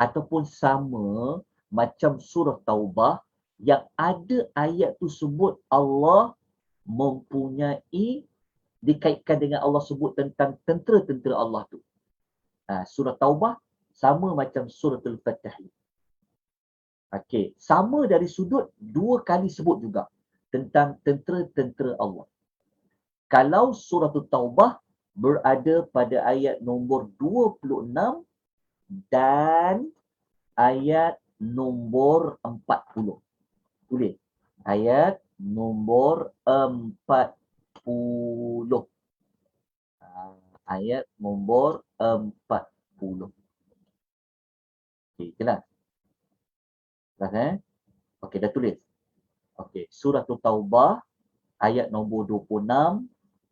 ataupun sama macam surah Taubah yang ada ayat tu sebut Allah mempunyai, dikaitkan dengan Allah sebut tentang tentera-tentera Allah tu. Surah Taubah sama macam surah Al-Fatih. Okey, sama dari sudut dua kali sebut juga tentang tentera-tentera Allah. Kalau surah Taubah berada pada ayat nombor 26 dan ayat nombor 40. Tulis. Ayat nombor 40. Ayat nombor 40. Okey, jelas? Jelas Okey, dah tulis. Okey, surah Taubah ayat nombor 26.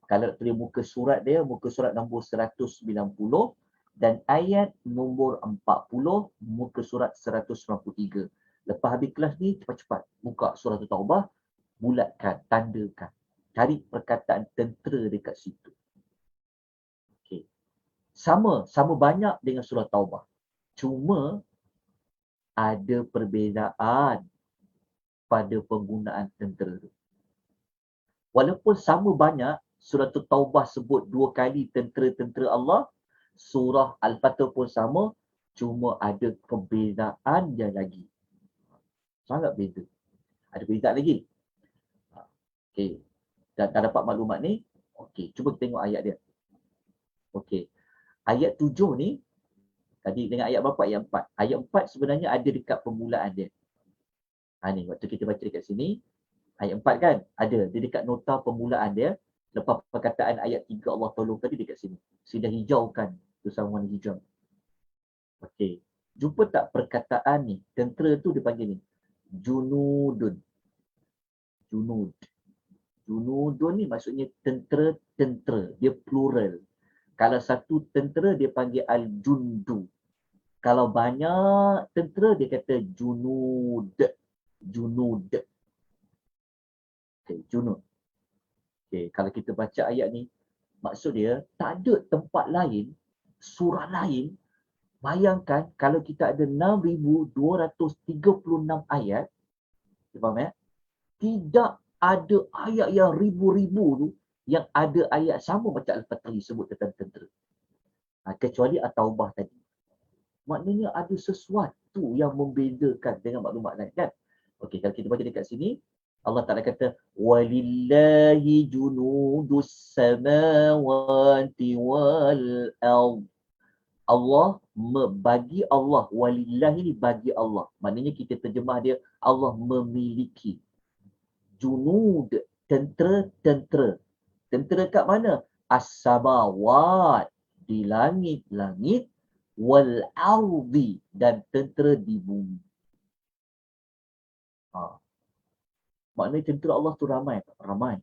Kalau tulis muka surat dia, muka surat nombor 190 dan ayat nombor 40, muka surat 193. Lepas habis kelas ni, cepat-cepat buka surah Taubah, bulatkan, tandakan. Cari perkataan tentera dekat situ. Okey. Sama banyak dengan surah Taubah. Cuma ada perbezaan pada penggunaan tentera. Walaupun sama banyak, surah Taubah sebut 2 kali tentera-tentera Allah, surah Al-Fatih pun sama, cuma ada perbezaan dia lagi. Sangat beza. Ada perbezaan lagi. Okey. Dah dapat maklumat ni. Okey, cuba kita tengok ayat dia. Okey. Ayat 7 ni, tadi dengan ayat berapa? Ayat 4. Ayat 4 sebenarnya ada dekat permulaan dia. Ni, waktu kita baca dekat sini, ayat 4 kan? Ada. Dia dekat nota permulaan dia. Lepas perkataan ayat 3 Allah tolong tadi dekat sini. Sudah hijaukan. Tulisan warna hijau. Okey. Jumpa tak perkataan ni? Tentera tu dia panggil ni. Junudun. Junud. Junudun ni maksudnya tentera-tentera. Dia plural. Kalau satu tentera dia panggil al-jundu. Kalau banyak tentera dia kata junud. Junud. Okay, junud. Okay, kalau kita baca ayat ni, maksud dia tak ada tempat lain, surah lain. Bayangkan kalau kita ada 6,236 ayat, faham ya? Tidak ada ayat yang ribu-ribu tu yang ada ayat sama macam Al-Fatih sebut tentang tentera. Kecuali At-Taubah tadi. Maknanya ada sesuatu yang membezakan dengan maklumat lain kan? Okey, kalau kita baca dekat sini, Allah Ta'ala kata, walillahi junudus samawati wal ard. Allah bagi Allah, walillahi ni bagi Allah. Maknanya kita terjemah dia, Allah memiliki. Junud, tentera-tentera. Tentera kat mana? As-samawat, di langit-langit, wal ardi, dan tentera di bumi. Maknanya tentera Allah tu ramai. Ramai.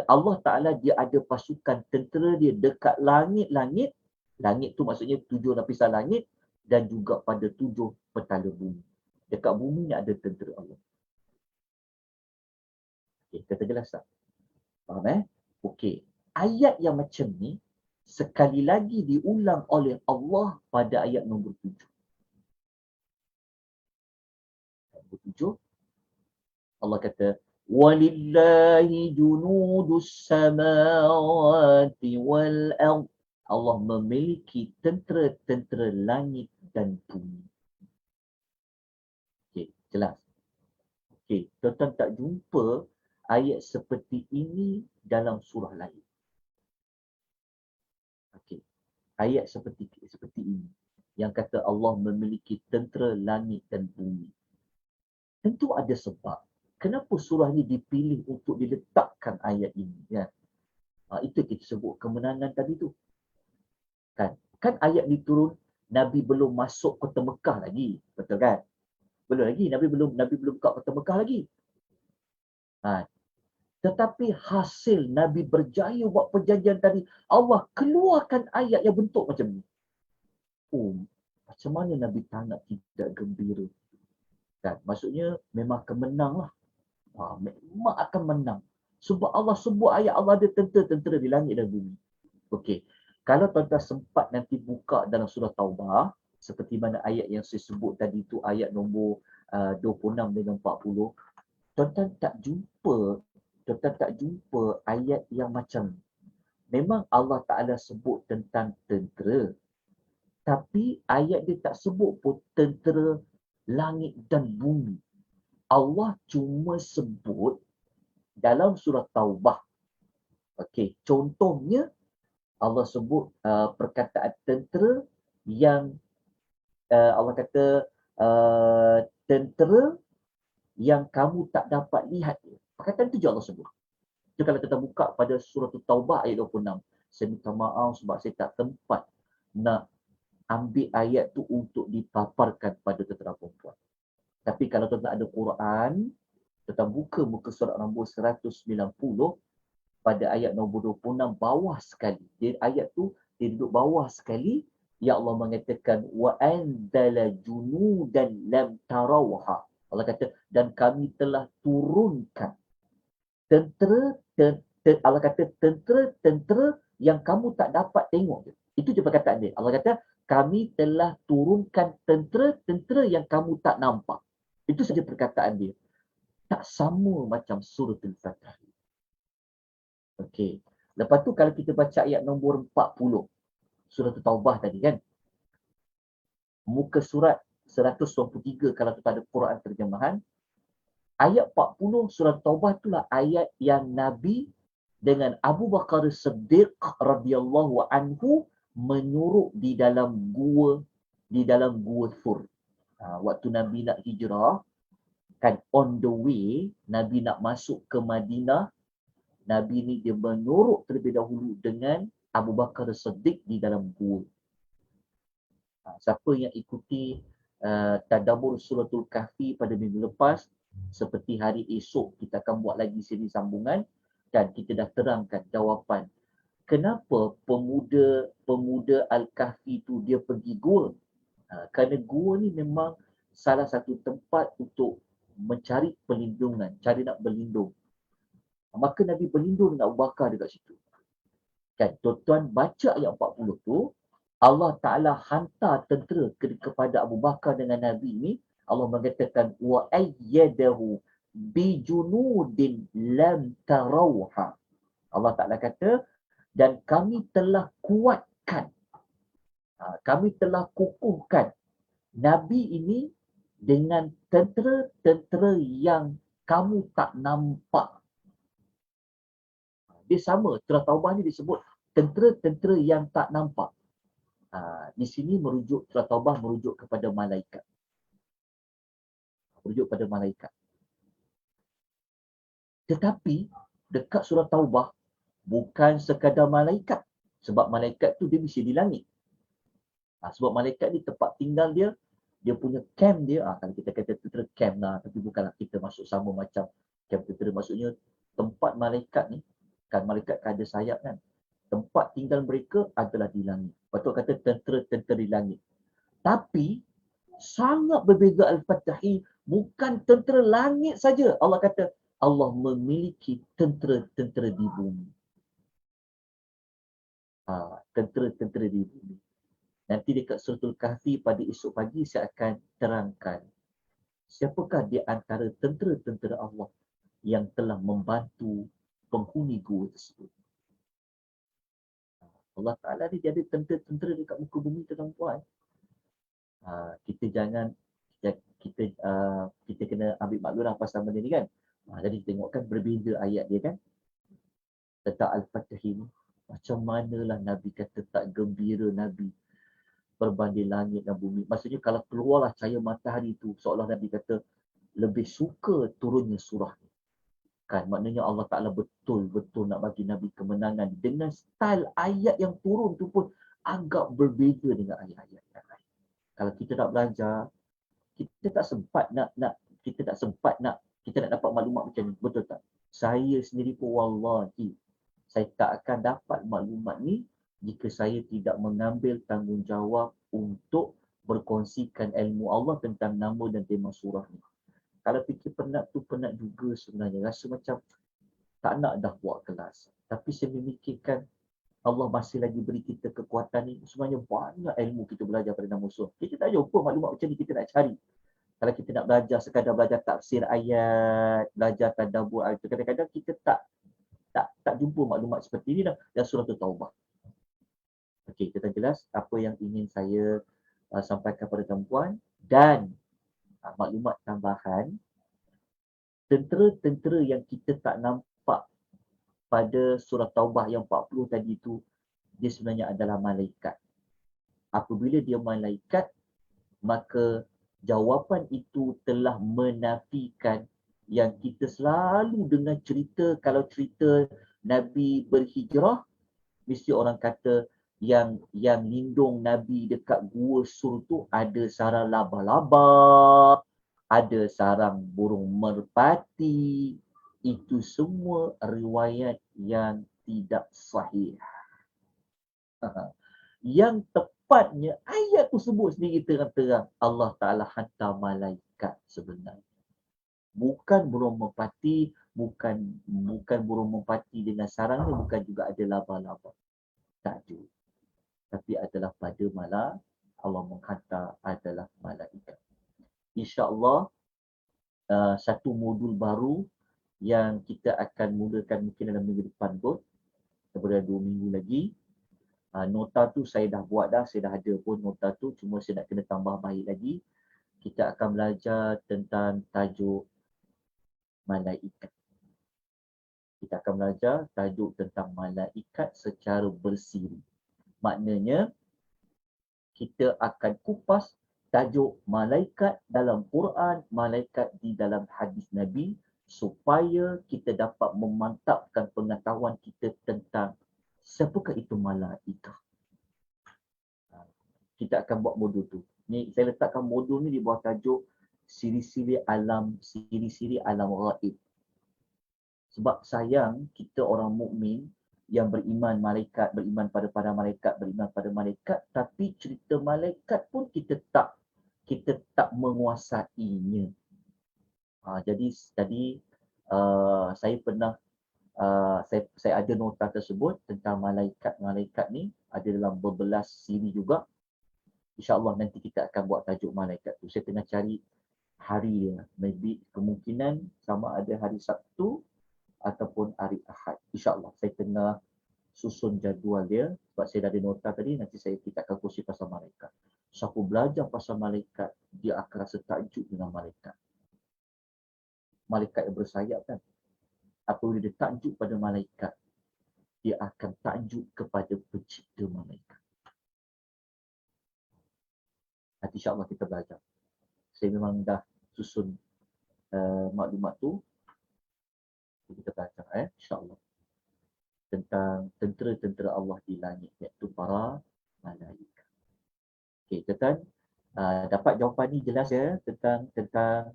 Allah Ta'ala dia ada pasukan tentera dia dekat langit-langit. Langit tu maksudnya 7 lapisan langit dan juga pada 7 petala bumi. Dekat bumi ni ada tentera Allah. Okey, kata jelas tak? Faham Okey. Ayat yang macam ni sekali lagi diulang oleh Allah pada ayat nombor 7. Nombor 7. Allah kata, walillahi junudus samawati wal ard. Allah memiliki tentera-tentera langit dan bumi. Okey, jelas. Okey, tuan-tuan tak jumpa ayat seperti ini dalam surah lain. Okey. Ayat seperti ini yang kata Allah memiliki tentera langit dan bumi. Tentu ada sebab. Kenapa surah ni dipilih untuk diletakkan ayat ini? Ya. Itu kita sebut kemenangan tadi tu. Kan ayat ni turun, Nabi belum masuk kota Mekah lagi. Betul kan? Belum lagi. Nabi belum buka kota Mekah lagi. Ha, tetapi hasil Nabi berjaya buat perjanjian tadi, Allah keluarkan ayat yang bentuk macam ni. Oh, macam mana Nabi tak nak tidak gembira? Kan? Maksudnya memang akan menang lah. Memang akan menang. Sebab Allah sebut ayat Allah ada tentera-tentera di langit dan bumi. Okey. Kalau tuan-tuan sempat nanti buka dalam surah Taubah, seperti mana ayat yang saya sebut tadi tu, ayat nombor 26 dengan 40, tuan-tuan tak jumpa ayat yang macam ni. Memang Allah Ta'ala sebut tentang tentera, tapi ayat dia tak sebut pun tentera langit dan bumi. Allah cuma sebut dalam surah Taubah. Okey, contohnya Allah sebut perkataan tentera yang Allah kata tentera yang kamu tak dapat lihat. Perkataan tu je Allah sebut. Jadi kalau kita buka pada surah Taubah ayat 26, saya minta maaf sebab saya tak tempat nak ambil ayat tu untuk dipaparkan pada tentera perempuan. Tapi kalau tuan-tuan ada Quran, tuan-tuan buka muka surat nombor 190 pada ayat nombor 26 bawah sekali. Dia ayat tu dia duduk bawah sekali. Ya Allah mengatakan wa anzala junudan lam tarawha. Allah kata dan kami telah turunkan tentera Allah kata tentera yang kamu tak dapat tengok. Itu je perkataan dia. Allah kata kami telah turunkan tentera yang kamu tak nampak. Itu saja perkataan dia. Tak sama macam surah Al-Fatih. Okey. Lepas tu kalau kita baca ayat nombor 40, surah Taubah tadi kan. Muka surat 123 kalau kita ada Quran terjemahan. Ayat 40 surah Taubah itulah ayat yang Nabi dengan Abu Bakar Siddiq radhiyallahu anhu menyuruh di dalam gua Thur. Waktu Nabi nak hijrah, kan on the way, Nabi nak masuk ke Madinah, Nabi ni dia menyuruh terlebih dahulu dengan Abu Bakar Siddiq di dalam gua. Siapa yang ikuti tadabbur suratul Kahfi pada minggu lepas, seperti hari esok kita akan buat lagi siri sambungan dan kita dah terangkan jawapan kenapa pemuda Al-Kahfi tu dia pergi gua. Kerana gua ni memang salah satu tempat untuk mencari perlindungan, cari nak berlindung. Maka Nabi berlindung dengan Abu Bakar dekat situ. Kan tuan-tuan baca ayat 40 tu, Allah Ta'ala hantar tentera kepada Abu Bakar dengan Nabi ni. Allah mengatakan wa ayyadahu bi junudin lam tarawha. Allah Ta'ala kata dan kami telah kuatkan, kami telah kukuhkan Nabi ini dengan tentera-tentera yang kamu tak nampak. Dia sama, surah Taubah ni disebut tentera-tentera yang tak nampak. Di sini surah Taubah merujuk kepada malaikat. Merujuk pada malaikat. Tetapi dekat surah Taubah bukan sekadar malaikat. Sebab malaikat tu dia mesti di langit. Sebab malaikat ni tempat tinggal dia, dia punya camp dia, kalau kita kata tentera camp lah, tapi bukanlah kita masuk sama macam camp tentera. Maksudnya tempat malaikat ni, kan malaikat ada sayap kan. Tempat tinggal mereka adalah di langit. Patut kata tentera-tentera di langit. Tapi sangat berbeza Al-Fatih, bukan tentera langit saja. Allah kata Allah memiliki tentera-tentera di bumi. Tentera-tentera di bumi. Nanti dekat Suratul Kahfi pada esok pagi saya akan terangkan siapakah di antara tentera-tentera Allah yang telah membantu penghuni gua tersebut. Allah Ta'ala ni dia ada tentera-tentera dekat muka bumi tuan-tuan. Kita jangan kita kena ambil maklum pasal benda ni kan. Jadi tengokkan berbeza ayat dia kan. Tentang Al-Fatih ni. Macam manalah Nabi kata tak gembira Nabi berbanding langit dan bumi. Maksudnya kalau keluarlah cahaya matahari tu, seolah Nabi kata lebih suka turunnya surah ni. Kan maknanya Allah Ta'ala betul-betul nak bagi Nabi kemenangan dengan style ayat yang turun tu pun agak berbeza dengan ayat-ayat yang lain. Kalau kita nak belajar, kita tak sempat nak kita nak dapat maklumat macam ni, betul tak? Saya sendiri pun wallahi, saya tak akan dapat maklumat ni jika saya tidak mengambil tanggungjawab untuk berkongsikan ilmu Allah tentang nama dan tema surah ni. Kalau fikir penat tu penat juga sebenarnya. Rasa macam tak nak dah buat kelas. Tapi saya memikirkan Allah masih lagi beri kita kekuatan ni. Sebenarnya banyak ilmu kita belajar pada nama surah. Kita tak jumpa maklumat macam ni, kita nak cari. Kalau kita nak belajar, sekadar belajar tafsir ayat, belajar tadabbur ayat, kadang-kadang kita tak jumpa maklumat seperti ini dan surah Taubah. Okey, kita jelas apa yang ingin saya sampaikan pada tuan-puan. Dan maklumat tambahan, tentera-tentera yang kita tak nampak pada surah Taubah yang 40 tadi tu, dia sebenarnya adalah malaikat. Apabila dia malaikat, maka jawapan itu telah menafikan yang kita selalu dengar cerita. Kalau cerita Nabi berhijrah, mesti orang kata yang lindung Nabi dekat gua Sur tu ada sarang laba-laba, ada sarang burung merpati. Itu semua riwayat yang tidak sahih. Yang tepatnya ayat tu sebut sendiri terang-terang Allah Ta'ala hantar malaikat sebenarnya. Bukan burung merpati, bukan burung merpati dengan sarangnya, bukan juga ada laba-laba. Tak ada. Tapi adalah pada malam Allah menghantar adalah malaikat. InsyaAllah satu modul baru yang kita akan mulakan mungkin dalam minggu depan kot, daripada 2 minggu lagi. Nota tu saya dah buat dah, saya dah ada pun nota tu, cuma saya nak kena tambah baik lagi. Kita akan belajar tentang tajuk malaikat. Kita akan belajar tajuk tentang malaikat secara bersiri. Maknanya, kita akan kupas tajuk malaikat dalam Quran, malaikat di dalam hadis Nabi, supaya kita dapat memantapkan pengetahuan kita tentang siapakah itu malaikat. Kita akan buat modul tu. Ni saya letakkan modul ni di bawah tajuk siri-siri alam gaib. Sebab sayang kita orang mukmin yang beriman malaikat, beriman pada para malaikat, beriman pada malaikat, tapi cerita malaikat pun kita tak menguasainya. Jadi saya pernah saya ada nota tersebut tentang malaikat ni, ada dalam berbelas siri juga. InsyaAllah nanti kita akan buat tajuk malaikat tu. Saya tengah cari hari dia. Maybe kemungkinan sama ada hari Sabtu ataupun hari Ahad. InsyaAllah saya tengah susun jadual dia. Sebab saya dah ada nota tadi, nanti kita akan kongsi pasal malaikat. Siapa belajar pasal malaikat, dia akan rasa takjub dengan malaikat. Malaikat yang bersayap kan. Apabila dia takjub pada malaikat, dia akan takjub kepada pencipta malaikat. Nanti insyaAllah kita belajar. Saya memang dah susun maklumat tu. Kita belajar insyaAllah. Tentang tentera-tentera Allah di langit, iaitu para malaikat. Okey, tuan-tuan, dapat jawapan ni jelas ya tentang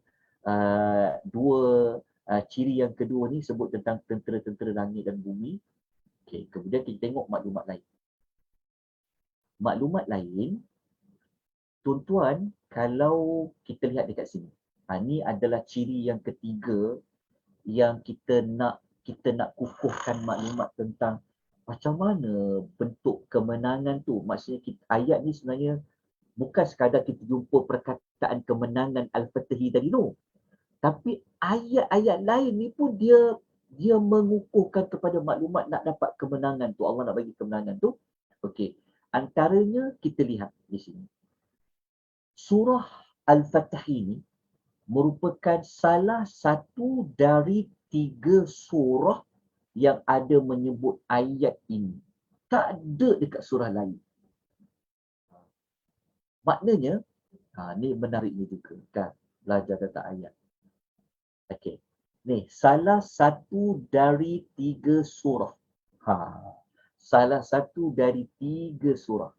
dua ciri yang kedua ni sebut tentang tentera-tentera langit dan bumi. Okey, kemudian kita tengok maklumat lain. Maklumat lain, tuan-tuan, kalau kita lihat dekat sini. Ini adalah ciri yang ketiga yang kita nak kukuhkan maklumat tentang macam mana bentuk kemenangan tu. Maksudnya ayat ni sebenarnya bukan sekadar kita jumpa perkataan kemenangan Al-Fatihi tadi tu. Tapi ayat-ayat lain ni pun dia mengukuhkan kepada maklumat nak dapat kemenangan tu. Allah nak bagi kemenangan tu. Okey. Antaranya kita lihat di sini. Surah Al-Fatihi ni merupakan salah satu dari 3 surah yang ada menyebut ayat ini. Tak ada dekat surah lain. Maknanya, ni menarik ni juga kan, belajar tentang ayat. Okey. Ni salah satu dari 3 surah. Salah satu dari 3 surah.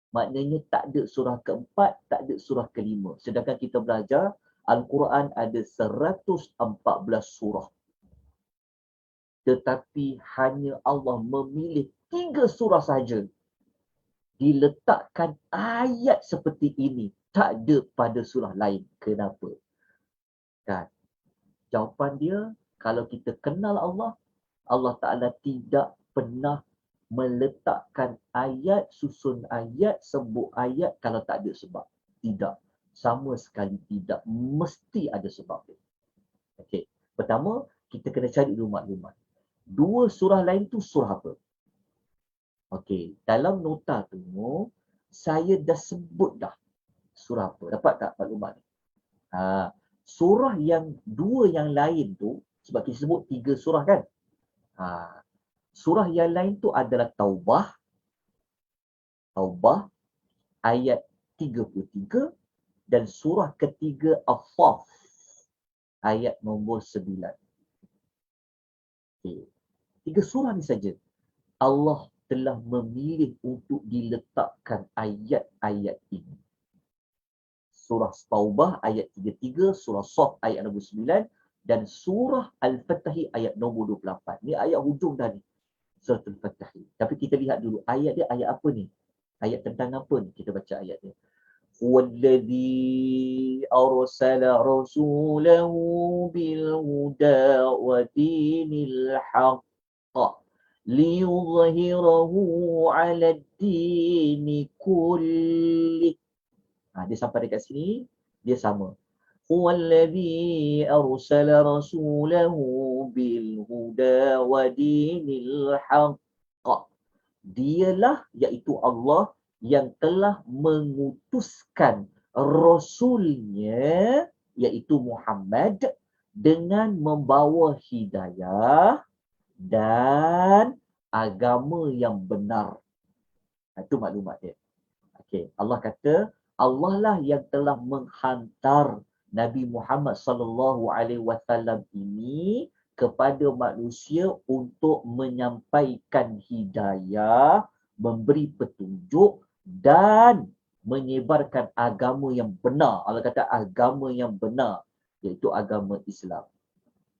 Maknanya tak ada surah keempat, tak ada surah kelima. Sedangkan kita belajar Al-Quran ada 114 surah. Tetapi hanya Allah memilih 3 surah saja. Diletakkan ayat seperti ini. Tak ada pada surah lain. Kenapa? Kan? Jawapan dia, kalau kita kenal Allah, Allah Ta'ala tidak pernah meletakkan ayat, susun ayat, sebut ayat kalau tak ada sebab. Tidak. Sama sekali tidak. Mesti ada sebab. Okey. Pertama, kita kena cari dulu maklumat. 2 surah lain tu surah apa? Okey. Dalam nota tu, saya dah sebut dah surah apa. Dapat tak maklumat ni? Surah yang 2 yang lain tu, sebab kita sebut 3 surah kan? Surah yang lain tu adalah Taubah ayat 33 dan surah ketiga As-Saff ayat nombor 9. Okay. 3 surah ni saja Allah telah memilih untuk diletakkan ayat-ayat ini. Surah Taubah ayat 33, surah As-Saff ayat nombor 9 dan surah Al-Fatah ayat nombor 28. Ni ayat hujung dah ni. Surah Al-Fatah. Tapi kita lihat dulu ayat dia ayat apa ni? Ayat tentang apa ni? Kita baca ayat dia. Walladhi arsala rasulahu bil huda wa dinil haqq liyudhhirahu 'ala ad-dini kulli. Dia sampai dekat sini dia sama. Walladhi arsala rasulahu bil huda wa dinil haqq. Dialah iaitu Allah yang telah mengutuskan Rasulnya iaitu Muhammad dengan membawa hidayah dan agama yang benar. Itu maklumat dia. Okay. Allah kata, Allah lah yang telah menghantar Nabi Muhammad sallallahu alaihi wasallam ini kepada manusia untuk menyampaikan hidayah, memberi petunjuk dan menyebarkan agama yang benar. Allah kata agama yang benar, iaitu agama Islam.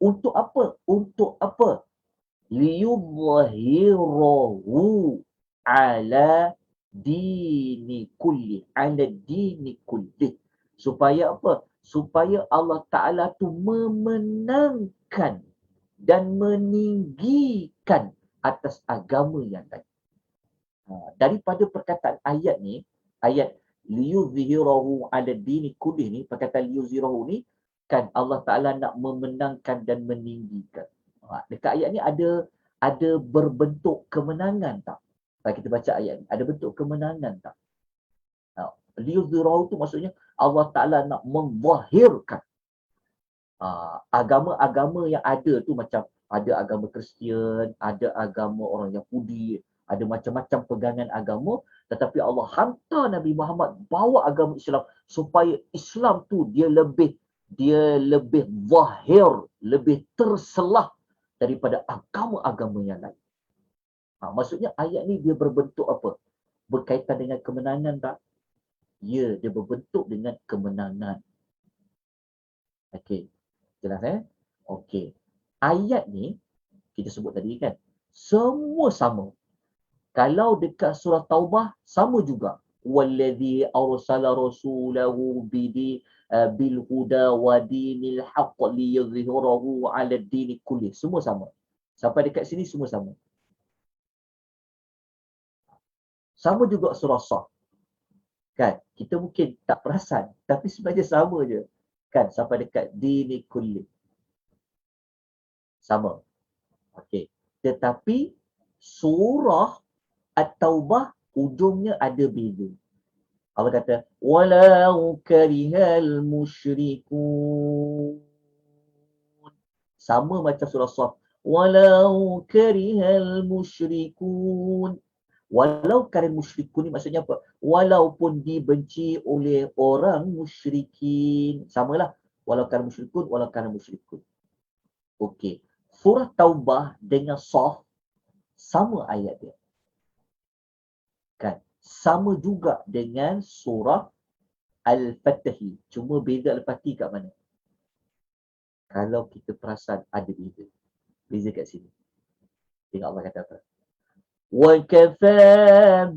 Untuk apa? Untuk apa? Liyudhhirahu ala dini kulli. Ala dini kulli. Supaya apa? Supaya Allah Ta'ala tu memenangkan dan meninggikan atas agama yang lain. Daripada perkataan ayat ni, ayat liyuzhirahu ala dini kulli ni, perkataan liyuzhirahu ni, kan Allah Ta'ala nak memenangkan dan meninggikan. Dekat ayat ni ada berbentuk kemenangan tak? Kalau kita baca ayat ni, ada bentuk kemenangan tak? Liyuzhirahu tu maksudnya Allah Ta'ala nak menzahirkan agama-agama yang ada tu, macam ada agama Kristian, ada agama orang Yahudi, ada macam-macam pegangan agama, tetapi Allah hantar Nabi Muhammad bawa agama Islam supaya Islam tu dia lebih zahir, lebih terselah daripada agama-agama yang lain. Maksudnya ayat ni dia berbentuk apa? Berkaitan dengan kemenangan tak? Ya, dia berbentuk dengan kemenangan. Okey. Jelas Okey. Ayat ni kita sebut tadi kan, semua sama. Kalau dekat surah Taubah sama juga. Walladhi arsala rasulahu bil huda wa dinil haqq liyudhhirahu 'ala ad-dini kulli. Semua sama. Sampai dekat sini semua sama. Sama juga surah Saff. Kan? Kita mungkin tak perasan, tapi sebenarnya sama je. Kan? Sampai dekat dini kulli. Sama. Okey. Tetapi surah At-Taubah ujungnya ada beza. Allah kata, walau karihal musyrikun. Sama macam surah Saff. Walau karihal musyrikun. Walau karihal musyrikun ni maksudnya apa? Walaupun dibenci oleh orang musyrikin. Samalah. Walau karihal musyrikun, walau karihal musyrikun. Okey. Surah Taubah dengan Saff sama ayat dia. Kan? Sama juga dengan surah Al-Fatih. Cuma beza Al-Fatih kat mana? Kalau kita perasan ada beza. Beza kat sini. Tengok Allah kata apa. وَكَفَى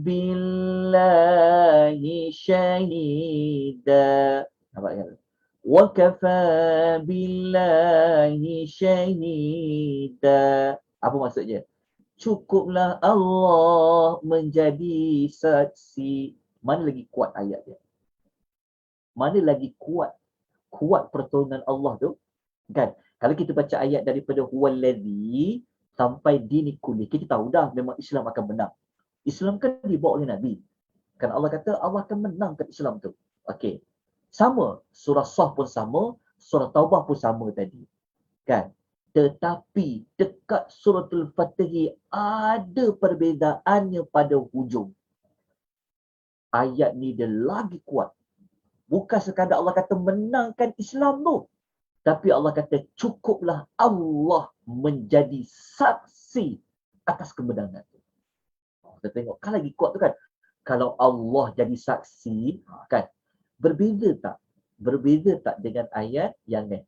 بِاللَّهِ شَهِيدًا. Nampak kan? وَكَفَى بِاللَّهِ شَهِيدًا. Apa maksudnya? Cukuplah Allah menjadi saksi. Mana lagi kuat ayat dia? Mana lagi kuat? Kuat pertolongan Allah tu. Kan? Kalau kita baca ayat daripada huwallazi sampai dini kulli, kita tahu dah memang Islam akan menang. Islam kan dibawa oleh Nabi. Kan Allah kata Allah akan menangkan Islam tu. Okey. Sama, surah Saf pun sama, surah Taubah pun sama tadi. Kan? Tetapi dekat suratul Fatih ada perbezaannya pada hujung. Ayat ni dia lagi kuat. Bukan sekadar Allah kata menangkan Islam tu. Tapi Allah kata cukuplah Allah menjadi saksi atas kemenangan tu. Kita tengok kan lagi kuat tu kan. Kalau Allah jadi saksi, kan berbeza tak? Berbeza tak dengan ayat yang ni?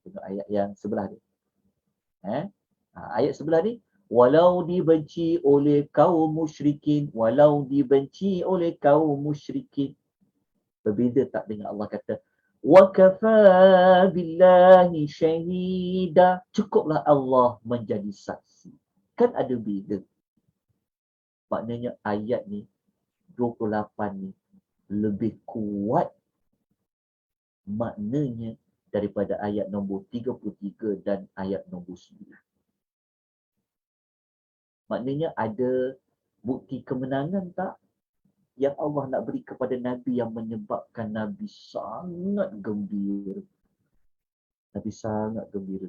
Tengok ayat yang sebelah ni. Ayat sebelah ni, walau dibenci oleh kaum musyrikin, walau dibenci oleh kaum musyrikin. Berbeza tak dengan Allah kata wa kafa billahi syahida, cukuplah Allah menjadi saksi. Kan ada beza. Maknanya ayat ni 28 ni lebih kuat maknanya daripada ayat nombor 33 dan ayat nombor 9. Maknanya ada bukti kemenangan tak yang Allah nak beri kepada Nabi yang menyebabkan Nabi sangat gembira. Nabi sangat gembira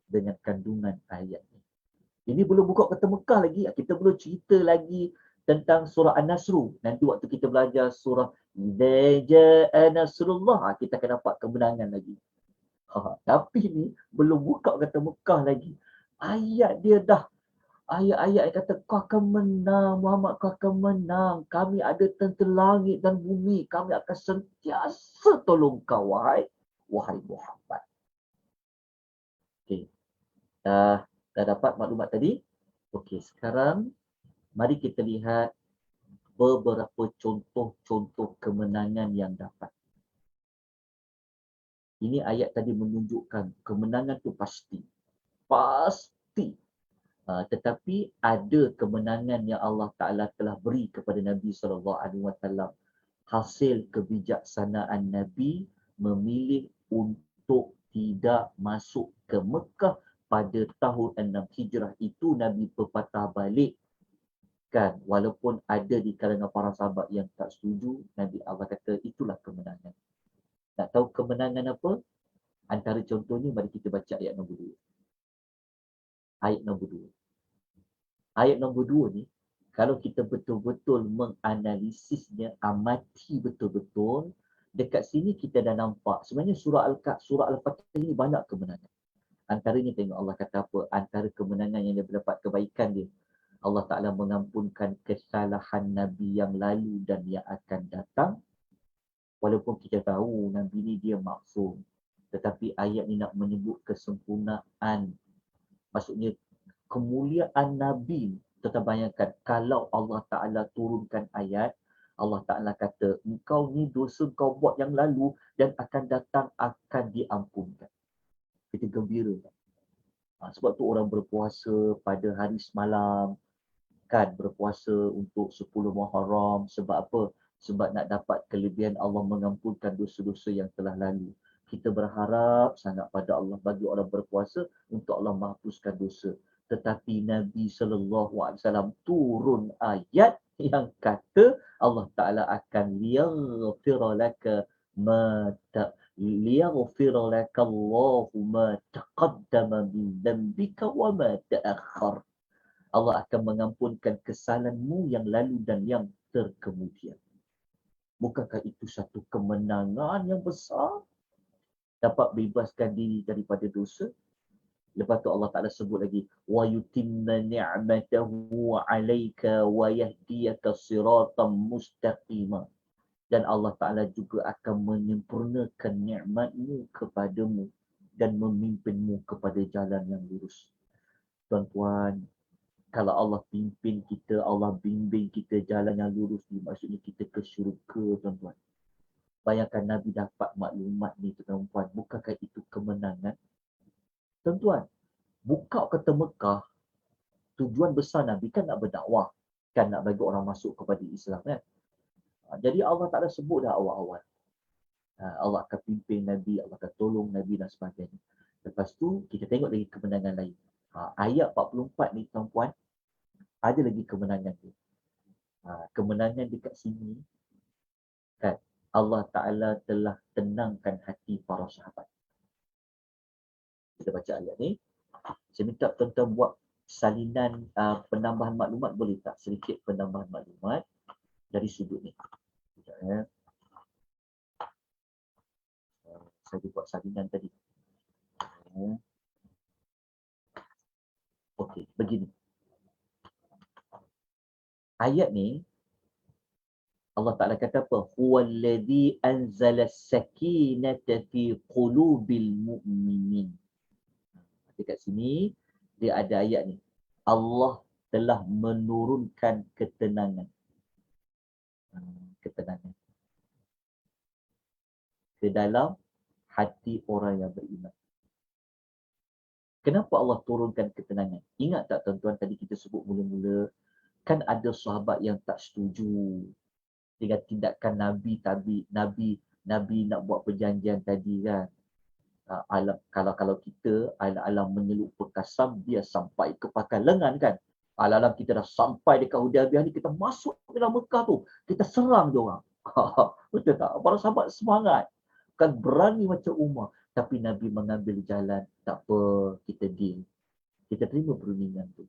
dengan kandungan ayat ini. Ini belum buka kata Mekah lagi. Kita belum cerita lagi tentang surah An-Nasru. Nanti waktu kita belajar surah Idza Jaa Nasrullah, kita akan dapat kemenangan lagi. Tapi ni belum buka kata Mekah lagi. Ayat dia dah. Ayat-ayat yang kata kau akan menang, Muhammad, kau akan menang. Kami ada tentera langit dan bumi. Kami akan sentiasa tolong kau, wahai Muhammad. Okey. Dah dapat maklumat tadi? Okey, sekarang mari kita lihat beberapa contoh-contoh kemenangan yang dapat. Ini ayat tadi menunjukkan kemenangan tu pasti. Pasti. Tetapi ada kemenangan yang Allah Ta'ala telah beri kepada Nabi SAW. Hasil kebijaksanaan Nabi memilih untuk tidak masuk ke Mekah pada tahun 6 Hijrah. Itu Nabi berpatah balik. Kan, walaupun ada di kalangan para sahabat yang tak setuju, Nabi Allah kata itulah kemenangan. Nak tahu kemenangan apa? Antara contohnya, mari kita baca ayat nombor 2. Ayat nombor 2. Ayat nombor 2 ni, kalau kita betul-betul menganalisisnya, amati betul-betul, dekat sini kita dah nampak. Sebenarnya surah Al-Fatih ini banyak kemenangan. Antaranya tengok Allah kata apa? Antara kemenangan yang dia berdapat kebaikan dia. Allah Ta'ala mengampunkan kesalahan Nabi yang lalu dan yang akan datang. Walaupun kita tahu Nabi ni dia maksum. Tetapi ayat ni nak menyebut kesempurnaan. Maksudnya kemuliaan Nabi. Tetap bayangkan kalau Allah Ta'ala turunkan ayat, Allah Ta'ala kata, engkau ni dosa kau buat yang lalu dan akan datang akan diampunkan. Kita gembira. Sebab tu orang berpuasa pada hari semalam. Kan berpuasa untuk 10 Muharram. Sebab apa? Sebab nak dapat kelebihan Allah mengampunkan dosa-dosa yang telah lalu. Kita berharap sangat pada Allah bagi orang berpuasa untuk Allah menghapuskan dosa. Tetapi Nabi SAW turun ayat yang kata Allah Ta'ala akan liyaghfira laka Allahu ma taqaddama min dhanbika wa ma ta'akhkhar. Allah akan mengampunkan kesalahanmu yang lalu dan yang terkemudian. Bukankah itu satu kemenangan yang besar? Dapat bebaskan diri daripada dosa. Lepas tu Allah Ta'ala sebut lagi, wa yutimma ni'matahu 'alaika wa yahdiyaka siratan mustaqima. Dan Allah Ta'ala juga akan menyempurnakan nikmat-Mu kepadamu dan memimpinmu kepada jalan yang lurus. Tuan-tuan, kalau Allah pimpin kita, Allah bimbing kita jalan yang lurus ni, maksudnya kita ke syurga, tuan-tuan. Bayangkan Nabi dapat maklumat ni, tuan-tuan. Bukankah itu kemenangan? Tuan-tuan, buka kata Mekah, tujuan besar Nabi kan nak berdakwah. Kan nak bagi orang masuk kepada Islam kan. Jadi Allah Ta'ala sebut dah awal-awal. Allah akan pimpin Nabi, Allah akan tolong Nabi dan sebagainya. Lepas tu, kita tengok lagi kemenangan lain. Ayat 44 ni, tuan-tuan, ada lagi kemenangan tu. Kemenangan dekat sini, kan, Allah Ta'ala telah tenangkan hati para sahabat. Kita baca ayat ni. Saya minta tuan-tuan buat salinan penambahan maklumat, boleh tak? Sedikit penambahan maklumat dari sudut ni. Sekejap, ya. Saya buat salinan tadi. Okey, begini. Ayat ni, Allah Ta'ala kata apa? Huwallazi anzala as-sakinata fi qulubil mu'minin. Dekat sini, dia ada ayat ni. Allah telah menurunkan ketenangan. Ketenangan. Ke dalam hati orang yang beriman. Kenapa Allah turunkan ketenangan? Ingat tak tuan-tuan tadi kita sebut mula-mula, kan ada sahabat yang tak setuju dengan tindakan Nabi nak buat perjanjian tadi kan. Kalau kita alam menyelup perkasam, dia sampai ke pakai lengan kan. Alam kita dah sampai dekat Hudaybiyah ni, kita masuk ke dalam Mekah tu, kita serang dia orang. Betul tak? Para sahabat semangat. Kan berani macam Umar. Tapi Nabi mengambil jalan, tak apa, kita deal. Kita terima perundingan tu.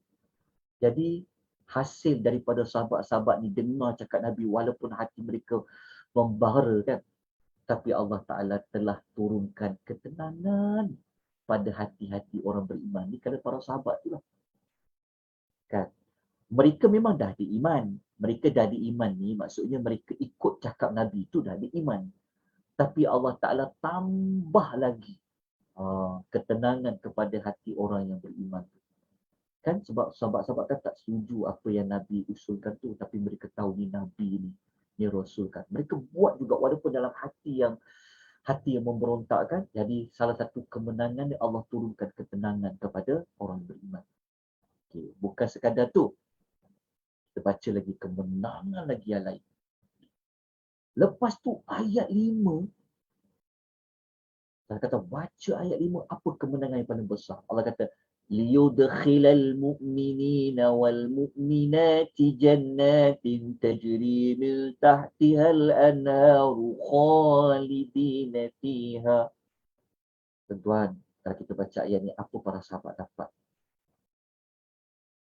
Jadi, hasil daripada sahabat-sahabat ni dengar cakap Nabi, walaupun hati mereka membara kan, tapi Allah Ta'ala telah turunkan ketenangan pada hati-hati orang beriman. Ni kalau para sahabat tu lah. Kan? Mereka memang dah ada iman. Mereka dah ada iman ni, maksudnya mereka ikut cakap Nabi tu dah ada iman. Tapi Allah Ta'ala tambah lagi ketenangan kepada hati orang yang beriman. Kan sebab sahabat-sahabat kan tak setuju apa yang Nabi usulkan tu, tapi mereka tahu ni Nabi ni Rasul kan. Mereka buat juga walaupun dalam hati yang memberontak kan. Jadi salah satu kemenangan ni Allah turunkan ketenangan kepada orang beriman. Okay. Bukan sekadar tu. Kita baca lagi kemenangan lagi yang lain. Lepas tu ayat 5. Allah kata baca ayat 5, apa kemenangan yang paling besar? Allah kata liyudkhilal mu'minina wal mu'minati jannatin tajri min tahtihal anharu khalidina fiha. Tuan-tuan, kalau kita baca ayat ni, apa para sahabat dapat?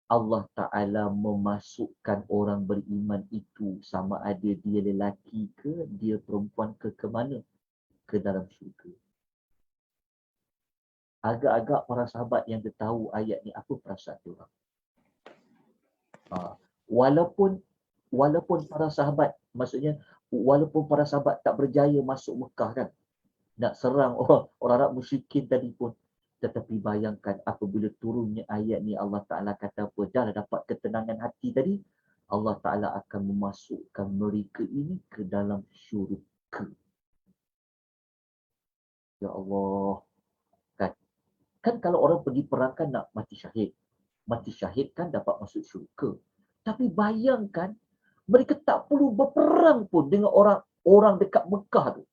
Allah Ta'ala memasukkan orang beriman itu, sama ada dia lelaki ke, dia perempuan ke mana? Ke dalam syurga. Agak-agak para sahabat yang dia tahu ayat ni, apa perasaan dia orang? Walaupun para sahabat, maksudnya walaupun para sahabat tak berjaya masuk Mekah kan, nak serang orang Arab musyrikin tadi pun, tetapi bayangkan apabila turunnya ayat ni, Allah Ta'ala kata apa? Dah dapat ketenangan hati tadi, Allah Ta'ala akan memasukkan mereka ini ke dalam syurga. Ya Allah. Kan kalau orang pergi perang kan nak mati syahid. Mati syahid kan dapat masuk syurga. Tapi bayangkan, mereka tak perlu berperang pun dengan orang dekat Mekah tu.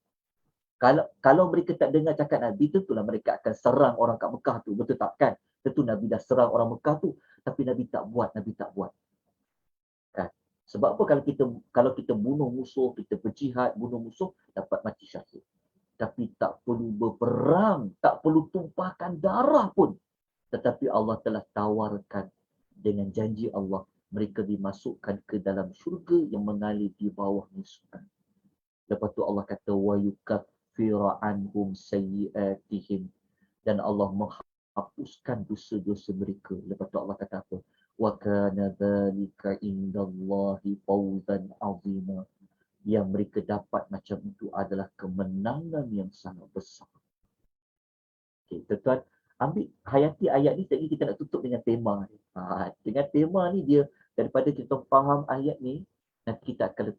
Kalau mereka tak dengar cakap Nabi, tentulah mereka akan serang orang kat Mekah tu. Betul tak kan? Tentu Nabi dah serang orang Mekah tu. Tapi Nabi tak buat. Kan? Sebab apa kalau kita bunuh musuh, kita berjihad, bunuh musuh, dapat mati syahid. Tapi tak perlu berperang, tak perlu tumpahkan darah pun. Tetapi Allah telah tawarkan dengan janji Allah, mereka dimasukkan ke dalam syurga yang mengalir di bawah musuhan. Lepas tu Allah kata wa yukaffiru anhum sayyi'atihim, dan Allah menghapuskan dosa-dosa mereka. Lepas tu Allah kata apa? Wa kana dzalika indallahi fawzan 'azima, yang mereka dapat macam itu adalah kemenangan yang sangat besar. Okay, tuan-tuan, ambil hayati ayat ni, tadi kita nak tutup dengan tema ni. Dengan tema ni dia, daripada kita faham ayat ni, nanti kita akan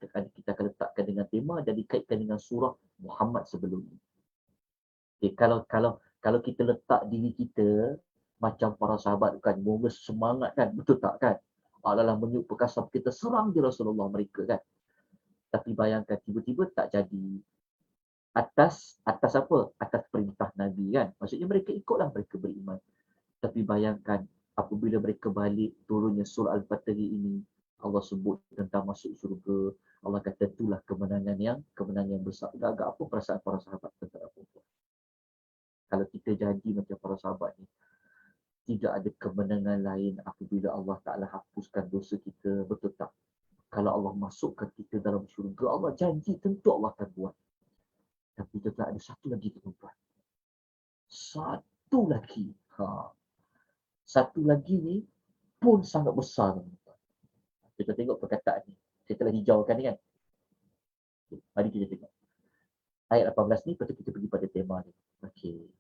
letakkan dengan tema dan dikaitkan dengan surah Muhammad sebelum ni. Okay, kalau kita letak diri kita macam para sahabat kan, moga semangat kan, betul tak kan? Adalah menyuk perkasa kita serang je Rasulullah mereka kan. Tapi bayangkan tiba-tiba tak jadi. Atas apa? Atas perintah Nabi kan. Maksudnya mereka ikutlah, mereka beriman. Tapi bayangkan apabila mereka balik turunnya surah Al-Fatih ini, Allah sebut tentang masuk syurga. Allah kata itulah kemenangan yang besar. Agak apa perasaan para sahabat tentang apa? Kalau kita jadi macam para sahabat ni, tidak ada kemenangan lain apabila Allah Ta'ala hapuskan dosa kita, betul tak? Kalau Allah masukkan kita dalam syurga, Allah janji tentu Allah akan buat. Tapi tetap ada satu lagi tuan-tuan. Satu lagi. Satu lagi ni pun sangat besar tuan-tuan. Kita tengok perkataan ni. Saya telah hijaukan ni kan. Mari kita tengok. Ayat 18 ni, lepas tu kita pergi pada tema ni. Okey.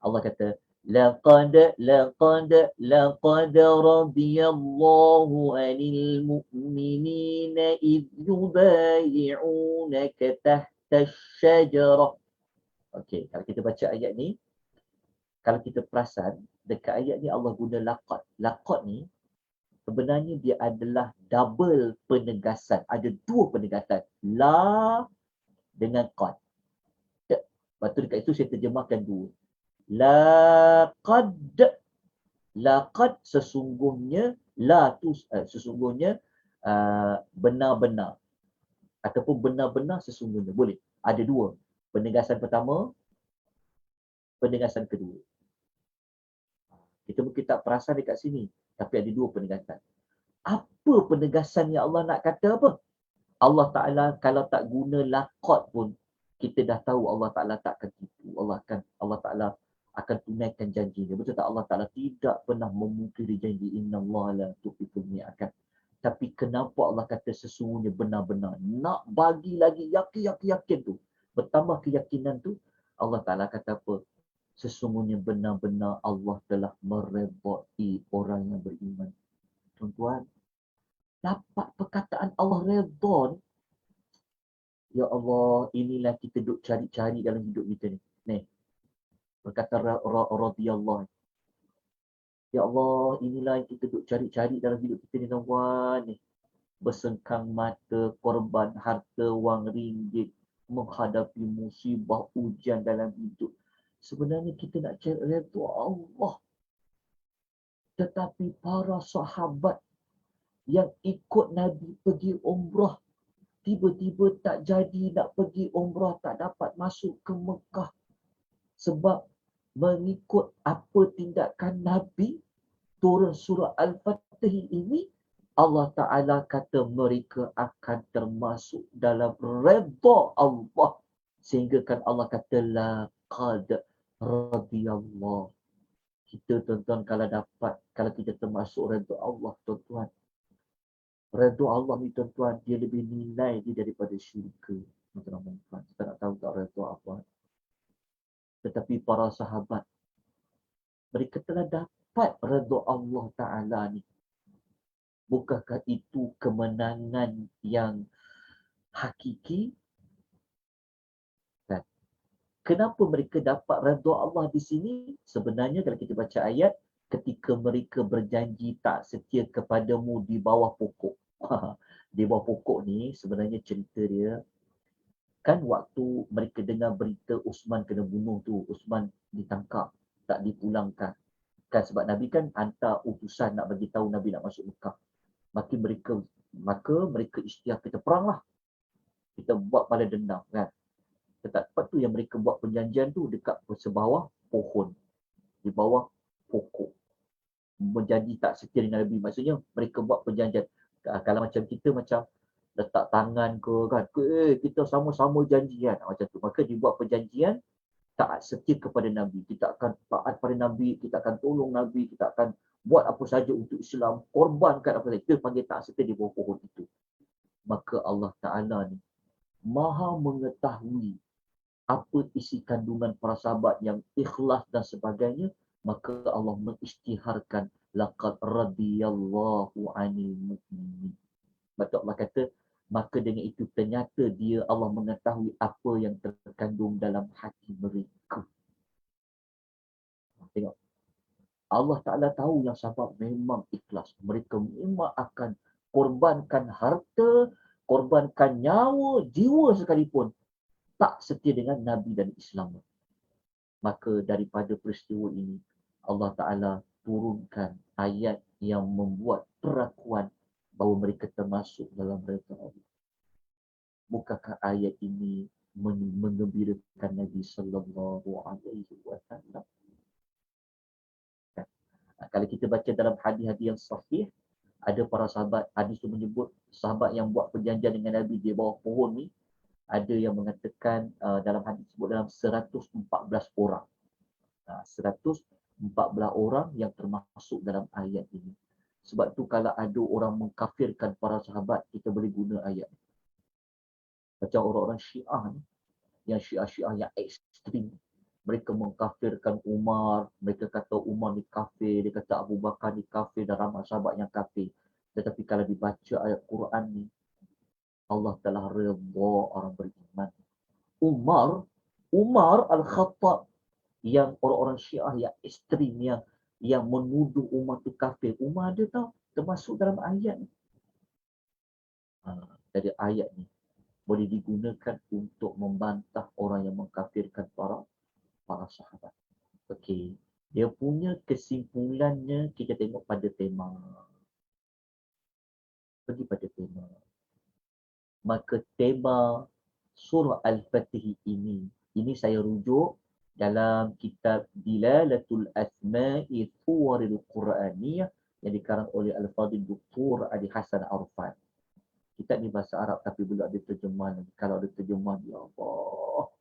Allah kata, لقد رضي الله عن المؤمنين إذ يبايعونك تحت الشجرة. Okey, kalau kita baca ayat ni, kalau kita perasan, dekat ayat ni Allah guna laqad. Laqad ni, sebenarnya dia adalah double penegasan. Ada dua penegasan. La dengan qad. Lepas tu dekat itu saya terjemahkan dua. Laqad sesungguhnya, la tu sesungguhnya benar-benar. Ataupun benar-benar sesungguhnya. Boleh. Ada dua. Penegasan pertama, penegasan kedua. Kita mungkin tak perasan dekat sini. Tapi ada dua penegasan. Apa penegasan yang Allah nak kata apa? Allah Ta'ala kalau tak guna laqad pun, kita dah tahu Allah Ta'ala tak akan tipu. Allah Ta'ala akan tunaikan janjinya. Betul tak? Allah Ta'ala tidak pernah memungkiri janji. Inna Allah la tuqiful mi'akan. Tapi kenapa Allah kata sesungguhnya benar-benar? Nak bagi lagi yakin tu. Bertambah keyakinan tu, Allah Ta'ala kata apa? Sesungguhnya benar-benar Allah telah meredai orang yang beriman. Tuan-tuan, dapat perkataan Allah redha ni. Ya Allah, inilah kita duk cari-cari dalam hidup kita ni. Ni, berkata radhiyallahu. Ya Allah, inilah yang kita duk cari-cari dalam hidup kita ni tuan ni. Bersengkang mata, korban harta, wang ringgit, menghadapi musibah, ujian dalam hidup. Sebenarnya kita nak cari redha Allah. Tetapi para sahabat yang ikut Nabi pergi umrah, tiba-tiba tak jadi nak pergi umrah, tak dapat masuk ke Mekah. Sebab mengikut apa tindakan Nabi, turun surah Al-Fatih ini, Allah Ta'ala kata mereka akan termasuk dalam redha Allah. Sehingga kan Allah kata, laqad radiyallahu. Kita tuan-tuan kalau kita termasuk redha Allah tuan-tuan. Redha Allah ni tuan-tuan, dia lebih nilai dia daripada syurga. Tuan-tuan, kita nak tahu tak redha apa? Tetapi para sahabat, mereka telah dapat redha Allah Ta'ala ni. Bukankah itu kemenangan yang hakiki? Dan kenapa mereka dapat redha Allah di sini? Sebenarnya kalau kita baca ayat, ketika mereka berjanji tak setia kepadamu di bawah pokok. Di bawah pokok ni sebenarnya cerita dia, kan waktu mereka dengar berita Uthman kena bunuh tu, Uthman ditangkap, tak dipulangkan. Kan sebab Nabi kan hantar utusan nak bagi tahu Nabi nak masuk Mekah. Maka mereka isytihat, kita perang lah. Kita buat pada dendam kan. Tempat tu yang mereka buat perjanjian tu dekat sebawah pohon. Di bawah pokok. Menjadi tak setia dengan Nabi. Maksudnya mereka buat perjanjian. Kalau macam kita macam letak tangan ke kan, kita sama-sama janjian macam tu. Maka dibuat perjanjian taat setia kepada Nabi. Kita akan taat pada Nabi, kita akan tolong Nabi, kita akan buat apa saja untuk Islam, korbankan apa saja. Kita panggil taat setia di bawah pohon itu. Maka Allah Ta'ala ni Maha mengetahui apa isi kandungan para sahabat yang ikhlas dan sebagainya, maka Allah mengisytiharkan laqad radiyallahu 'anil mu'minin. Betul Allah kata, maka dengan itu ternyata dia Allah mengetahui apa yang terkandung dalam hati mereka. Tengok. Allah Ta'ala tahu yang sahabat memang ikhlas. Mereka memang akan korbankan harta, korbankan nyawa, jiwa sekalipun. Tak setia dengan Nabi dan Islam. Maka daripada peristiwa ini, Allah Ta'ala turunkan ayat yang membuat perakuan bahawa mereka termasuk dalam mereka Allah. Bukankah ayat ini menggembirakan Nabi Sallallahu Alaihi Wasallam? Kalau kita baca dalam hadis-hadis yang sahih, ada para sahabat, hadis itu menyebut sahabat yang buat perjanjian dengan Nabi di bawah pohon ni, ada yang mengatakan dalam hadis disebut dalam 114 orang. 114 orang yang termasuk dalam ayat ini. Sebab tu kalau ada orang mengkafirkan para sahabat, kita boleh guna ayat. Macam orang-orang Syiah ni, yang Syiah-Syiah yang ekstrim. Mereka mengkafirkan Umar, mereka kata Umar ni kafir, dia kata Abu Bakar ni kafir dan ramai sahabat yang kafir. Tetapi kalau dibaca ayat Quran ni, Allah telah redha orang beriman. Umar Al-Khattab, yang orang-orang Syiah yang ekstrim, yang menuduh Umar tu kafir. Umar ada tahu, termasuk dalam ayat ni. Jadi ayat ni boleh digunakan untuk membantah orang yang mengkafirkan para sahabat. Okey. Dia punya kesimpulannya kita tengok pada tema. Pergi pada tema. Maka tema surah Al-Fatih ini saya rujuk dalam kitab Dilalatul Asma'i Suwaril Quraniyah yang dikarang oleh Al-Fadhil Dr. Adi Hasan Arfan. Kitab ni bahasa Arab tapi belum ada terjemahan. Kalau ada terjemahan, ya Allah,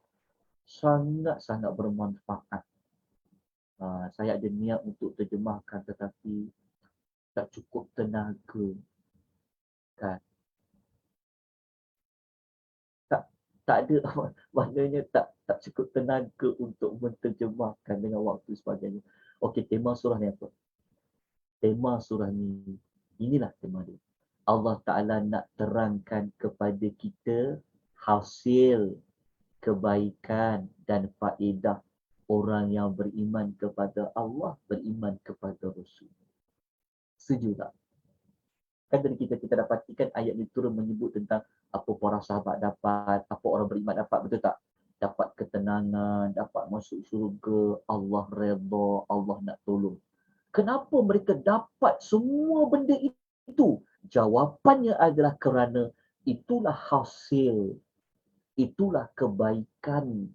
sangat-sangat bermanfaat. Saya ada niat untuk terjemahkan tetapi tak cukup tenaga. Kan? Tak ada, maknanya tak cukup tenaga untuk menterjemahkan dengan waktu sebagainya. Okey, tema surah ni apa? Tema surah ni, inilah tema dia. Allah Ta'ala nak terangkan kepada kita hasil kebaikan dan faedah orang yang beriman kepada Allah, beriman kepada Rasul. Setuju tak? Kan tadi kita dapatikan ayat ni turun menyebut tentang apa para sahabat dapat, apa orang beriman dapat, betul tak? Dapat ketenangan, dapat masuk syurga, Allah redha, Allah nak tolong. Kenapa mereka dapat semua benda itu? Jawapannya adalah kerana itulah hasil, itulah kebaikan,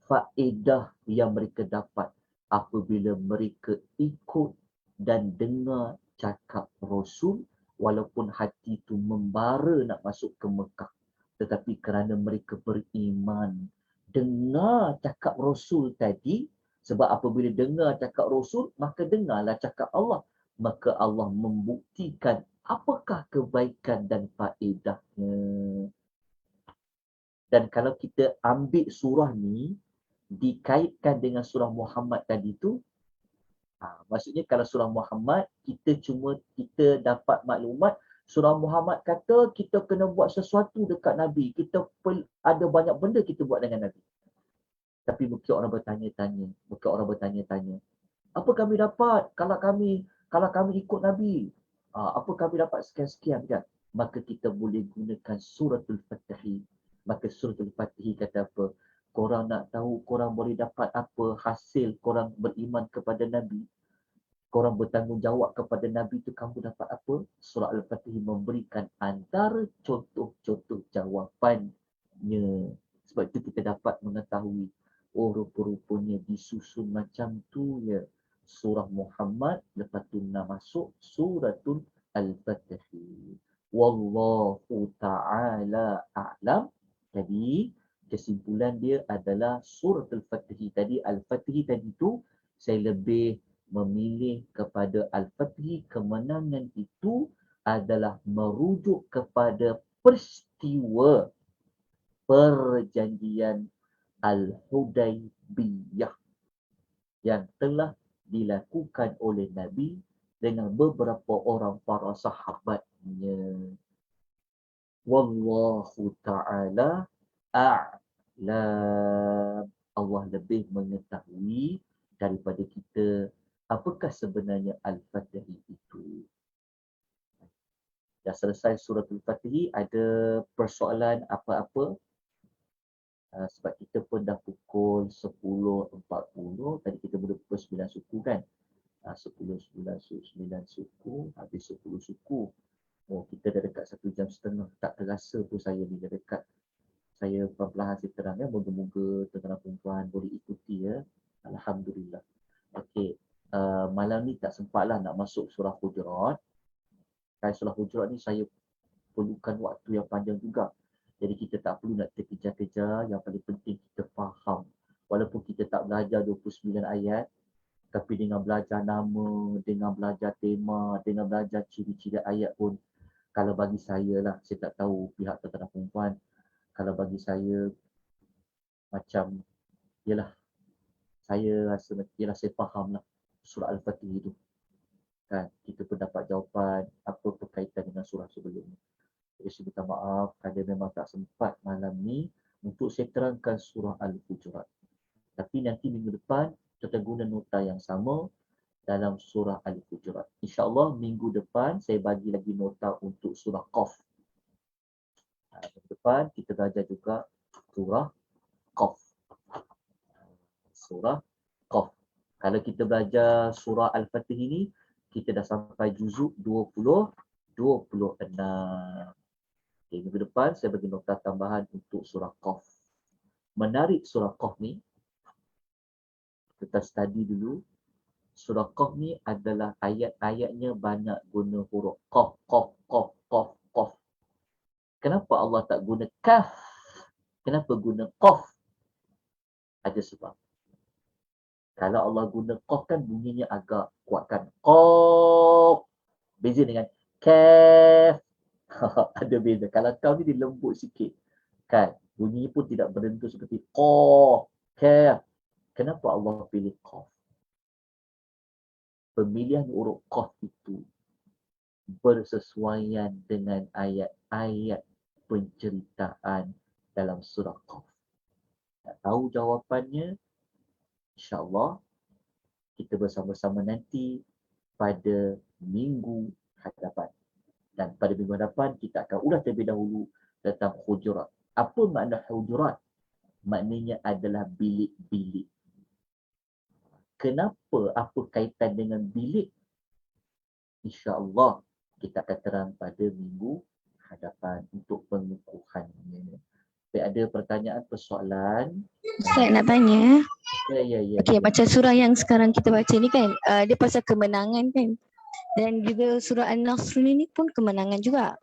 faedah yang mereka dapat apabila mereka ikut dan dengar cakap Rasul, walaupun hati itu membara nak masuk ke Mekah. Tetapi kerana mereka beriman, dengar cakap Rasul tadi, sebab apabila dengar cakap Rasul, maka dengarlah cakap Allah. Maka Allah membuktikan apakah kebaikan dan faedahnya. Dan kalau kita ambil surah ni, dikaitkan dengan surah Muhammad tadi tu, maksudnya kalau surah Muhammad, kita dapat maklumat, surah Muhammad kata kita kena buat sesuatu dekat Nabi. Kita ada banyak benda kita buat dengan Nabi. Tapi mungkin orang bertanya-tanya, apa kami dapat kalau kami ikut Nabi? Apa kami dapat sekian-sekian kan? Maka kita boleh gunakan suratul Fatih. Maka suratul Fatih kata apa? Korang nak tahu korang boleh dapat apa hasil korang beriman kepada Nabi? Korang bertanggungjawab kepada Nabi tu kamu dapat apa? Surah Al-Fatih memberikan antara contoh-contoh jawapannya. Sebab itu kita dapat mengetahui, oh rupa-rupanya disusun macam tu ya. Surah Muhammad, lepas tu nak masuk suratul Al-Fatih. Wallahu ta'ala a'lam. Jadi, kesimpulan dia adalah suratul Fatih tadi. Al-Fatih tadi tu, saya lebih memilih kepada Al-Fatih. Kemenangan itu adalah merujuk kepada peristiwa perjanjian Al-Hudaybiyah yang telah dilakukan oleh Nabi dengan beberapa orang para sahabatnya. Wallahu ta'ala a'lam. Allah lebih mengetahui daripada kita apakah sebenarnya Al-Fatih itu. Dah selesai surah Al-Fatih, ada persoalan apa-apa? Sebab kita pun dah pukul 10.40, tadi kita boleh pukul 9 suku kan? 10, 9 suku, habis 10 suku. Oh, kita dah dekat 1 jam setengah. Tak terasa pun saya ni dah dekat. Saya perlahan saya terang ya. Moga-moga tuan-tuan perempuan boleh ikuti ya. Alhamdulillah. Okey. Malam ni tak sempatlah nak masuk surah Hujurat. Surah Hujurat ni saya perlukan waktu yang panjang juga. Jadi kita tak perlu nak terkejar-kejar. Yang paling penting kita faham. Walaupun kita tak belajar 29 ayat, tapi dengan belajar nama, dengan belajar tema, dengan belajar ciri-ciri ayat pun, kalau bagi saya lah, saya tak tahu pihak tuan-tuan perempuan, kalau bagi saya macam, yalah, saya rasa, yalah saya faham lah surah Al-Fatih itu. Kan, kita pun dapat jawapan apa berkaitan dengan surah sebelumnya. Jadi saya minta maaf kerana memang tak sempat malam ni untuk saya terangkan surah Al-Hujurat. Tapi nanti minggu depan, kita guna nota yang sama dalam surah Al-Hujurat. InsyaAllah minggu depan saya bagi lagi nota untuk surah Qaf. Minggu depan kita belajar juga surah Qaf. Surah Qaf. Kalau kita belajar surah Al-Fatih ini, kita dah sampai juzuk 26. Okay, minggu depan saya bagi nota tambahan untuk surah Qaf. Menarik surah Qaf ni, kita study dulu. Surah Qaf ni adalah ayat-ayatnya banyak guna huruf Qaf, Qaf, Qaf, Qaf, Qaf. Kenapa Allah tak guna Kaf? Kenapa guna Qaf? Ada sebab. Kalau Allah guna Qaf kan bunyinya agak kuatkan. Qaf. Beza dengan Kaf. Ada beza. Kalau Qaf ni dia lembut sikit. Kan? Bunyinya pun tidak berdentu seperti Qaf, Kaf. Kenapa Allah pilih Qaf? Pemilihan huruf Qaf itu bersesuaian dengan ayat-ayat penceritaan dalam surah Qaf. Nak tahu jawapannya? InsyaAllah kita bersama-sama nanti pada minggu hadapan. Dan pada minggu hadapan kita akan ulas terlebih dahulu tentang Hujurat. Apa makna Hujurat? Maknanya adalah bilik-bilik. Kenapa? Apa kaitan dengan bilik? InsyaAllah kita akan terang pada minggu hadapan untuk pengukuhannya. Ada pertanyaan, persoalan? Ustaz nak tanya. Ya. Okey, macam surah yang sekarang kita baca ni kan, dia pasal kemenangan kan. Dan juga surah An-Nasr ni pun kemenangan juga.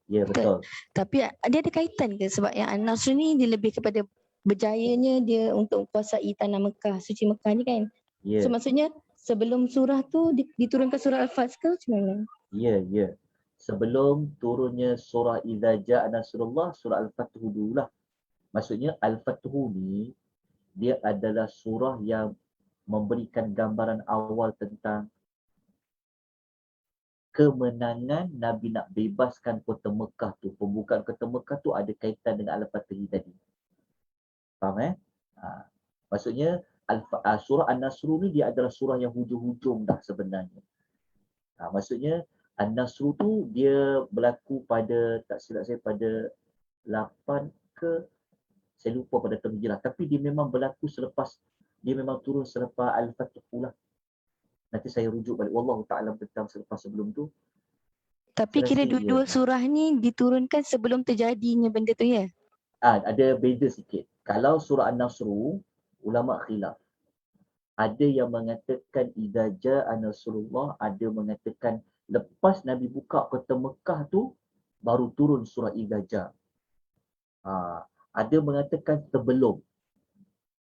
Ya, betul. Tapi dia ada kaitan ke? Sebab yang An-Nasr ni dia lebih kepada berjayanya dia untuk kuasai tanah Mekah, suci Mekah ni kan. Ya. So maksudnya sebelum surah tu diturunkan surah Al-Fath ke macam mana? Ya. Sebelum turunnya surah Idza Jaa Nasrullah, surah Al-Fatih dulu lah. Maksudnya Al-Fatih ni dia adalah surah yang memberikan gambaran awal tentang kemenangan Nabi nak bebaskan kota Mekah tu. Pembukaan kota Mekah tu ada kaitan dengan Al-Fatih tadi. Faham maksudnya surah An-Nasr ni dia adalah surah yang hujung-hujung dah sebenarnya. Maksudnya An-Nasr tu dia berlaku pada, tak silap saya, pada 8 ke, saya lupa pada tahun Hijrah. Tapi dia memang berlaku selepas, dia memang turun selepas Al-Fatih pula. Nanti saya rujuk balik. Wallahu ta'ala tentang selepas sebelum tu. Tapi kira dua-dua surah ni diturunkan sebelum terjadinya benda tu ya? Ada beza sikit. Kalau surah An-Nasr, ulama khilaf. Ada yang mengatakan Idza Jaa Nasrullah, ada mengatakan lepas Nabi buka kota Mekah tu baru turun surah Idza Jaa. Ada mengatakan sebelum.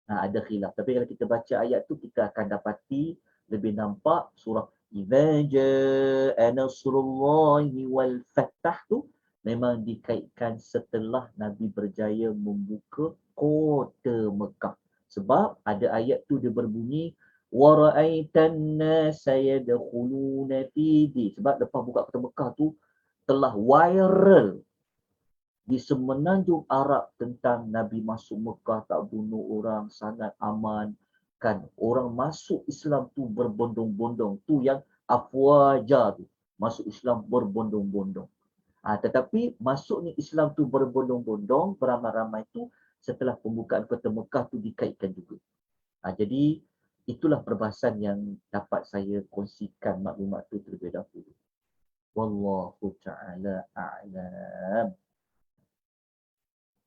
Ada khilaf. Tapi kalau kita baca ayat tu kita akan dapati lebih nampak surah Idza Jaa Nasrullahi wal Fath tu memang dikaitkan setelah Nabi berjaya membuka kota Mekah. Sebab ada ayat tu dia berbunyi wa ra'aitan nasa yadkhuluna fi din. Sebab lepas buka kota Mekah tu telah viral di semenanjung Arab tentang Nabi masuk Mekah, tak bunuh orang, sangat aman. Kan orang masuk Islam tu berbondong-bondong. Tu yang afwaja tu. Masuk Islam berbondong-bondong. Tetapi masuknya Islam tu berbondong-bondong, beramai-ramai tu setelah pembukaan kota Mekah tu dikaitkan juga. Jadi itulah perbahasan yang dapat saya kongsikan maklumat tu terlebih dahulu. Wallahu ta'ala a'lam.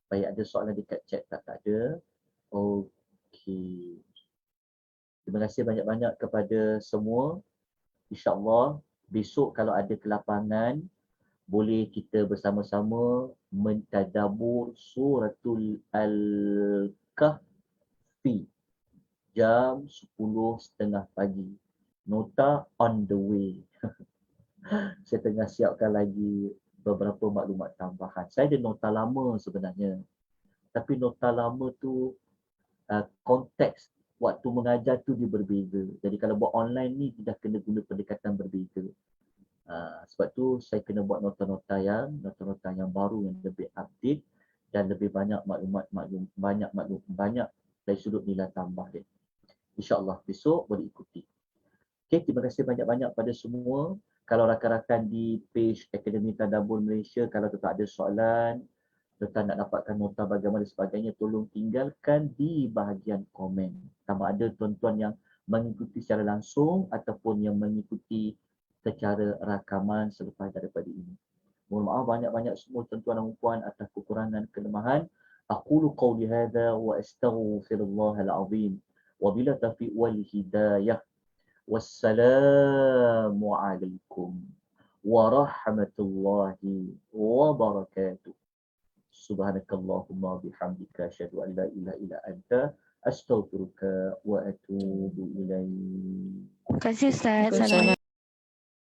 Baik, ada soalan dekat chat tak? Tak ada. Okey. Terima kasih banyak-banyak kepada semua. InsyaAllah besok kalau ada kelapangan, boleh kita bersama-sama mentadabbur suratul Al-Kahfi jam 10.30 pagi. Nota on the way. Saya tengah siapkan lagi beberapa maklumat tambahan. Saya ada nota lama sebenarnya. Tapi nota lama tu konteks waktu mengajar tu dia berbeza. Jadi kalau buat online ni dah kena guna pendekatan berbeza. Sebab tu saya kena buat nota-nota yang baru yang lebih update dan lebih banyak banyak dari sudut nilai tambah dia. InsyaAllah besok boleh ikuti. Okay, terima kasih banyak-banyak pada semua. Kalau rakan-rakan di page Akademi Tadabbur Malaysia, kalau tetap ada soalan, tetap nak dapatkan nota bagaimana sebagainya, tolong tinggalkan di bahagian komen. Sama ada tuan-tuan yang mengikuti secara langsung ataupun yang mengikuti secara rakaman selepas daripada ini. Mohon maaf banyak-banyak semua tuan-tuan dan puan atas kekurangan kelemahan. Aqulu qawli hadha wa astaghfirullahal azim. Wa bila taufiq wal hidayah. Wassalamu alaikum warahmatullahi wabarakatuh. Subhanakallahumma bihamdika asyhadu an la ilaha illa anta astaghfiruka wa atubu ilaik. Terima kasih Ustaz. Waalaikumsalam.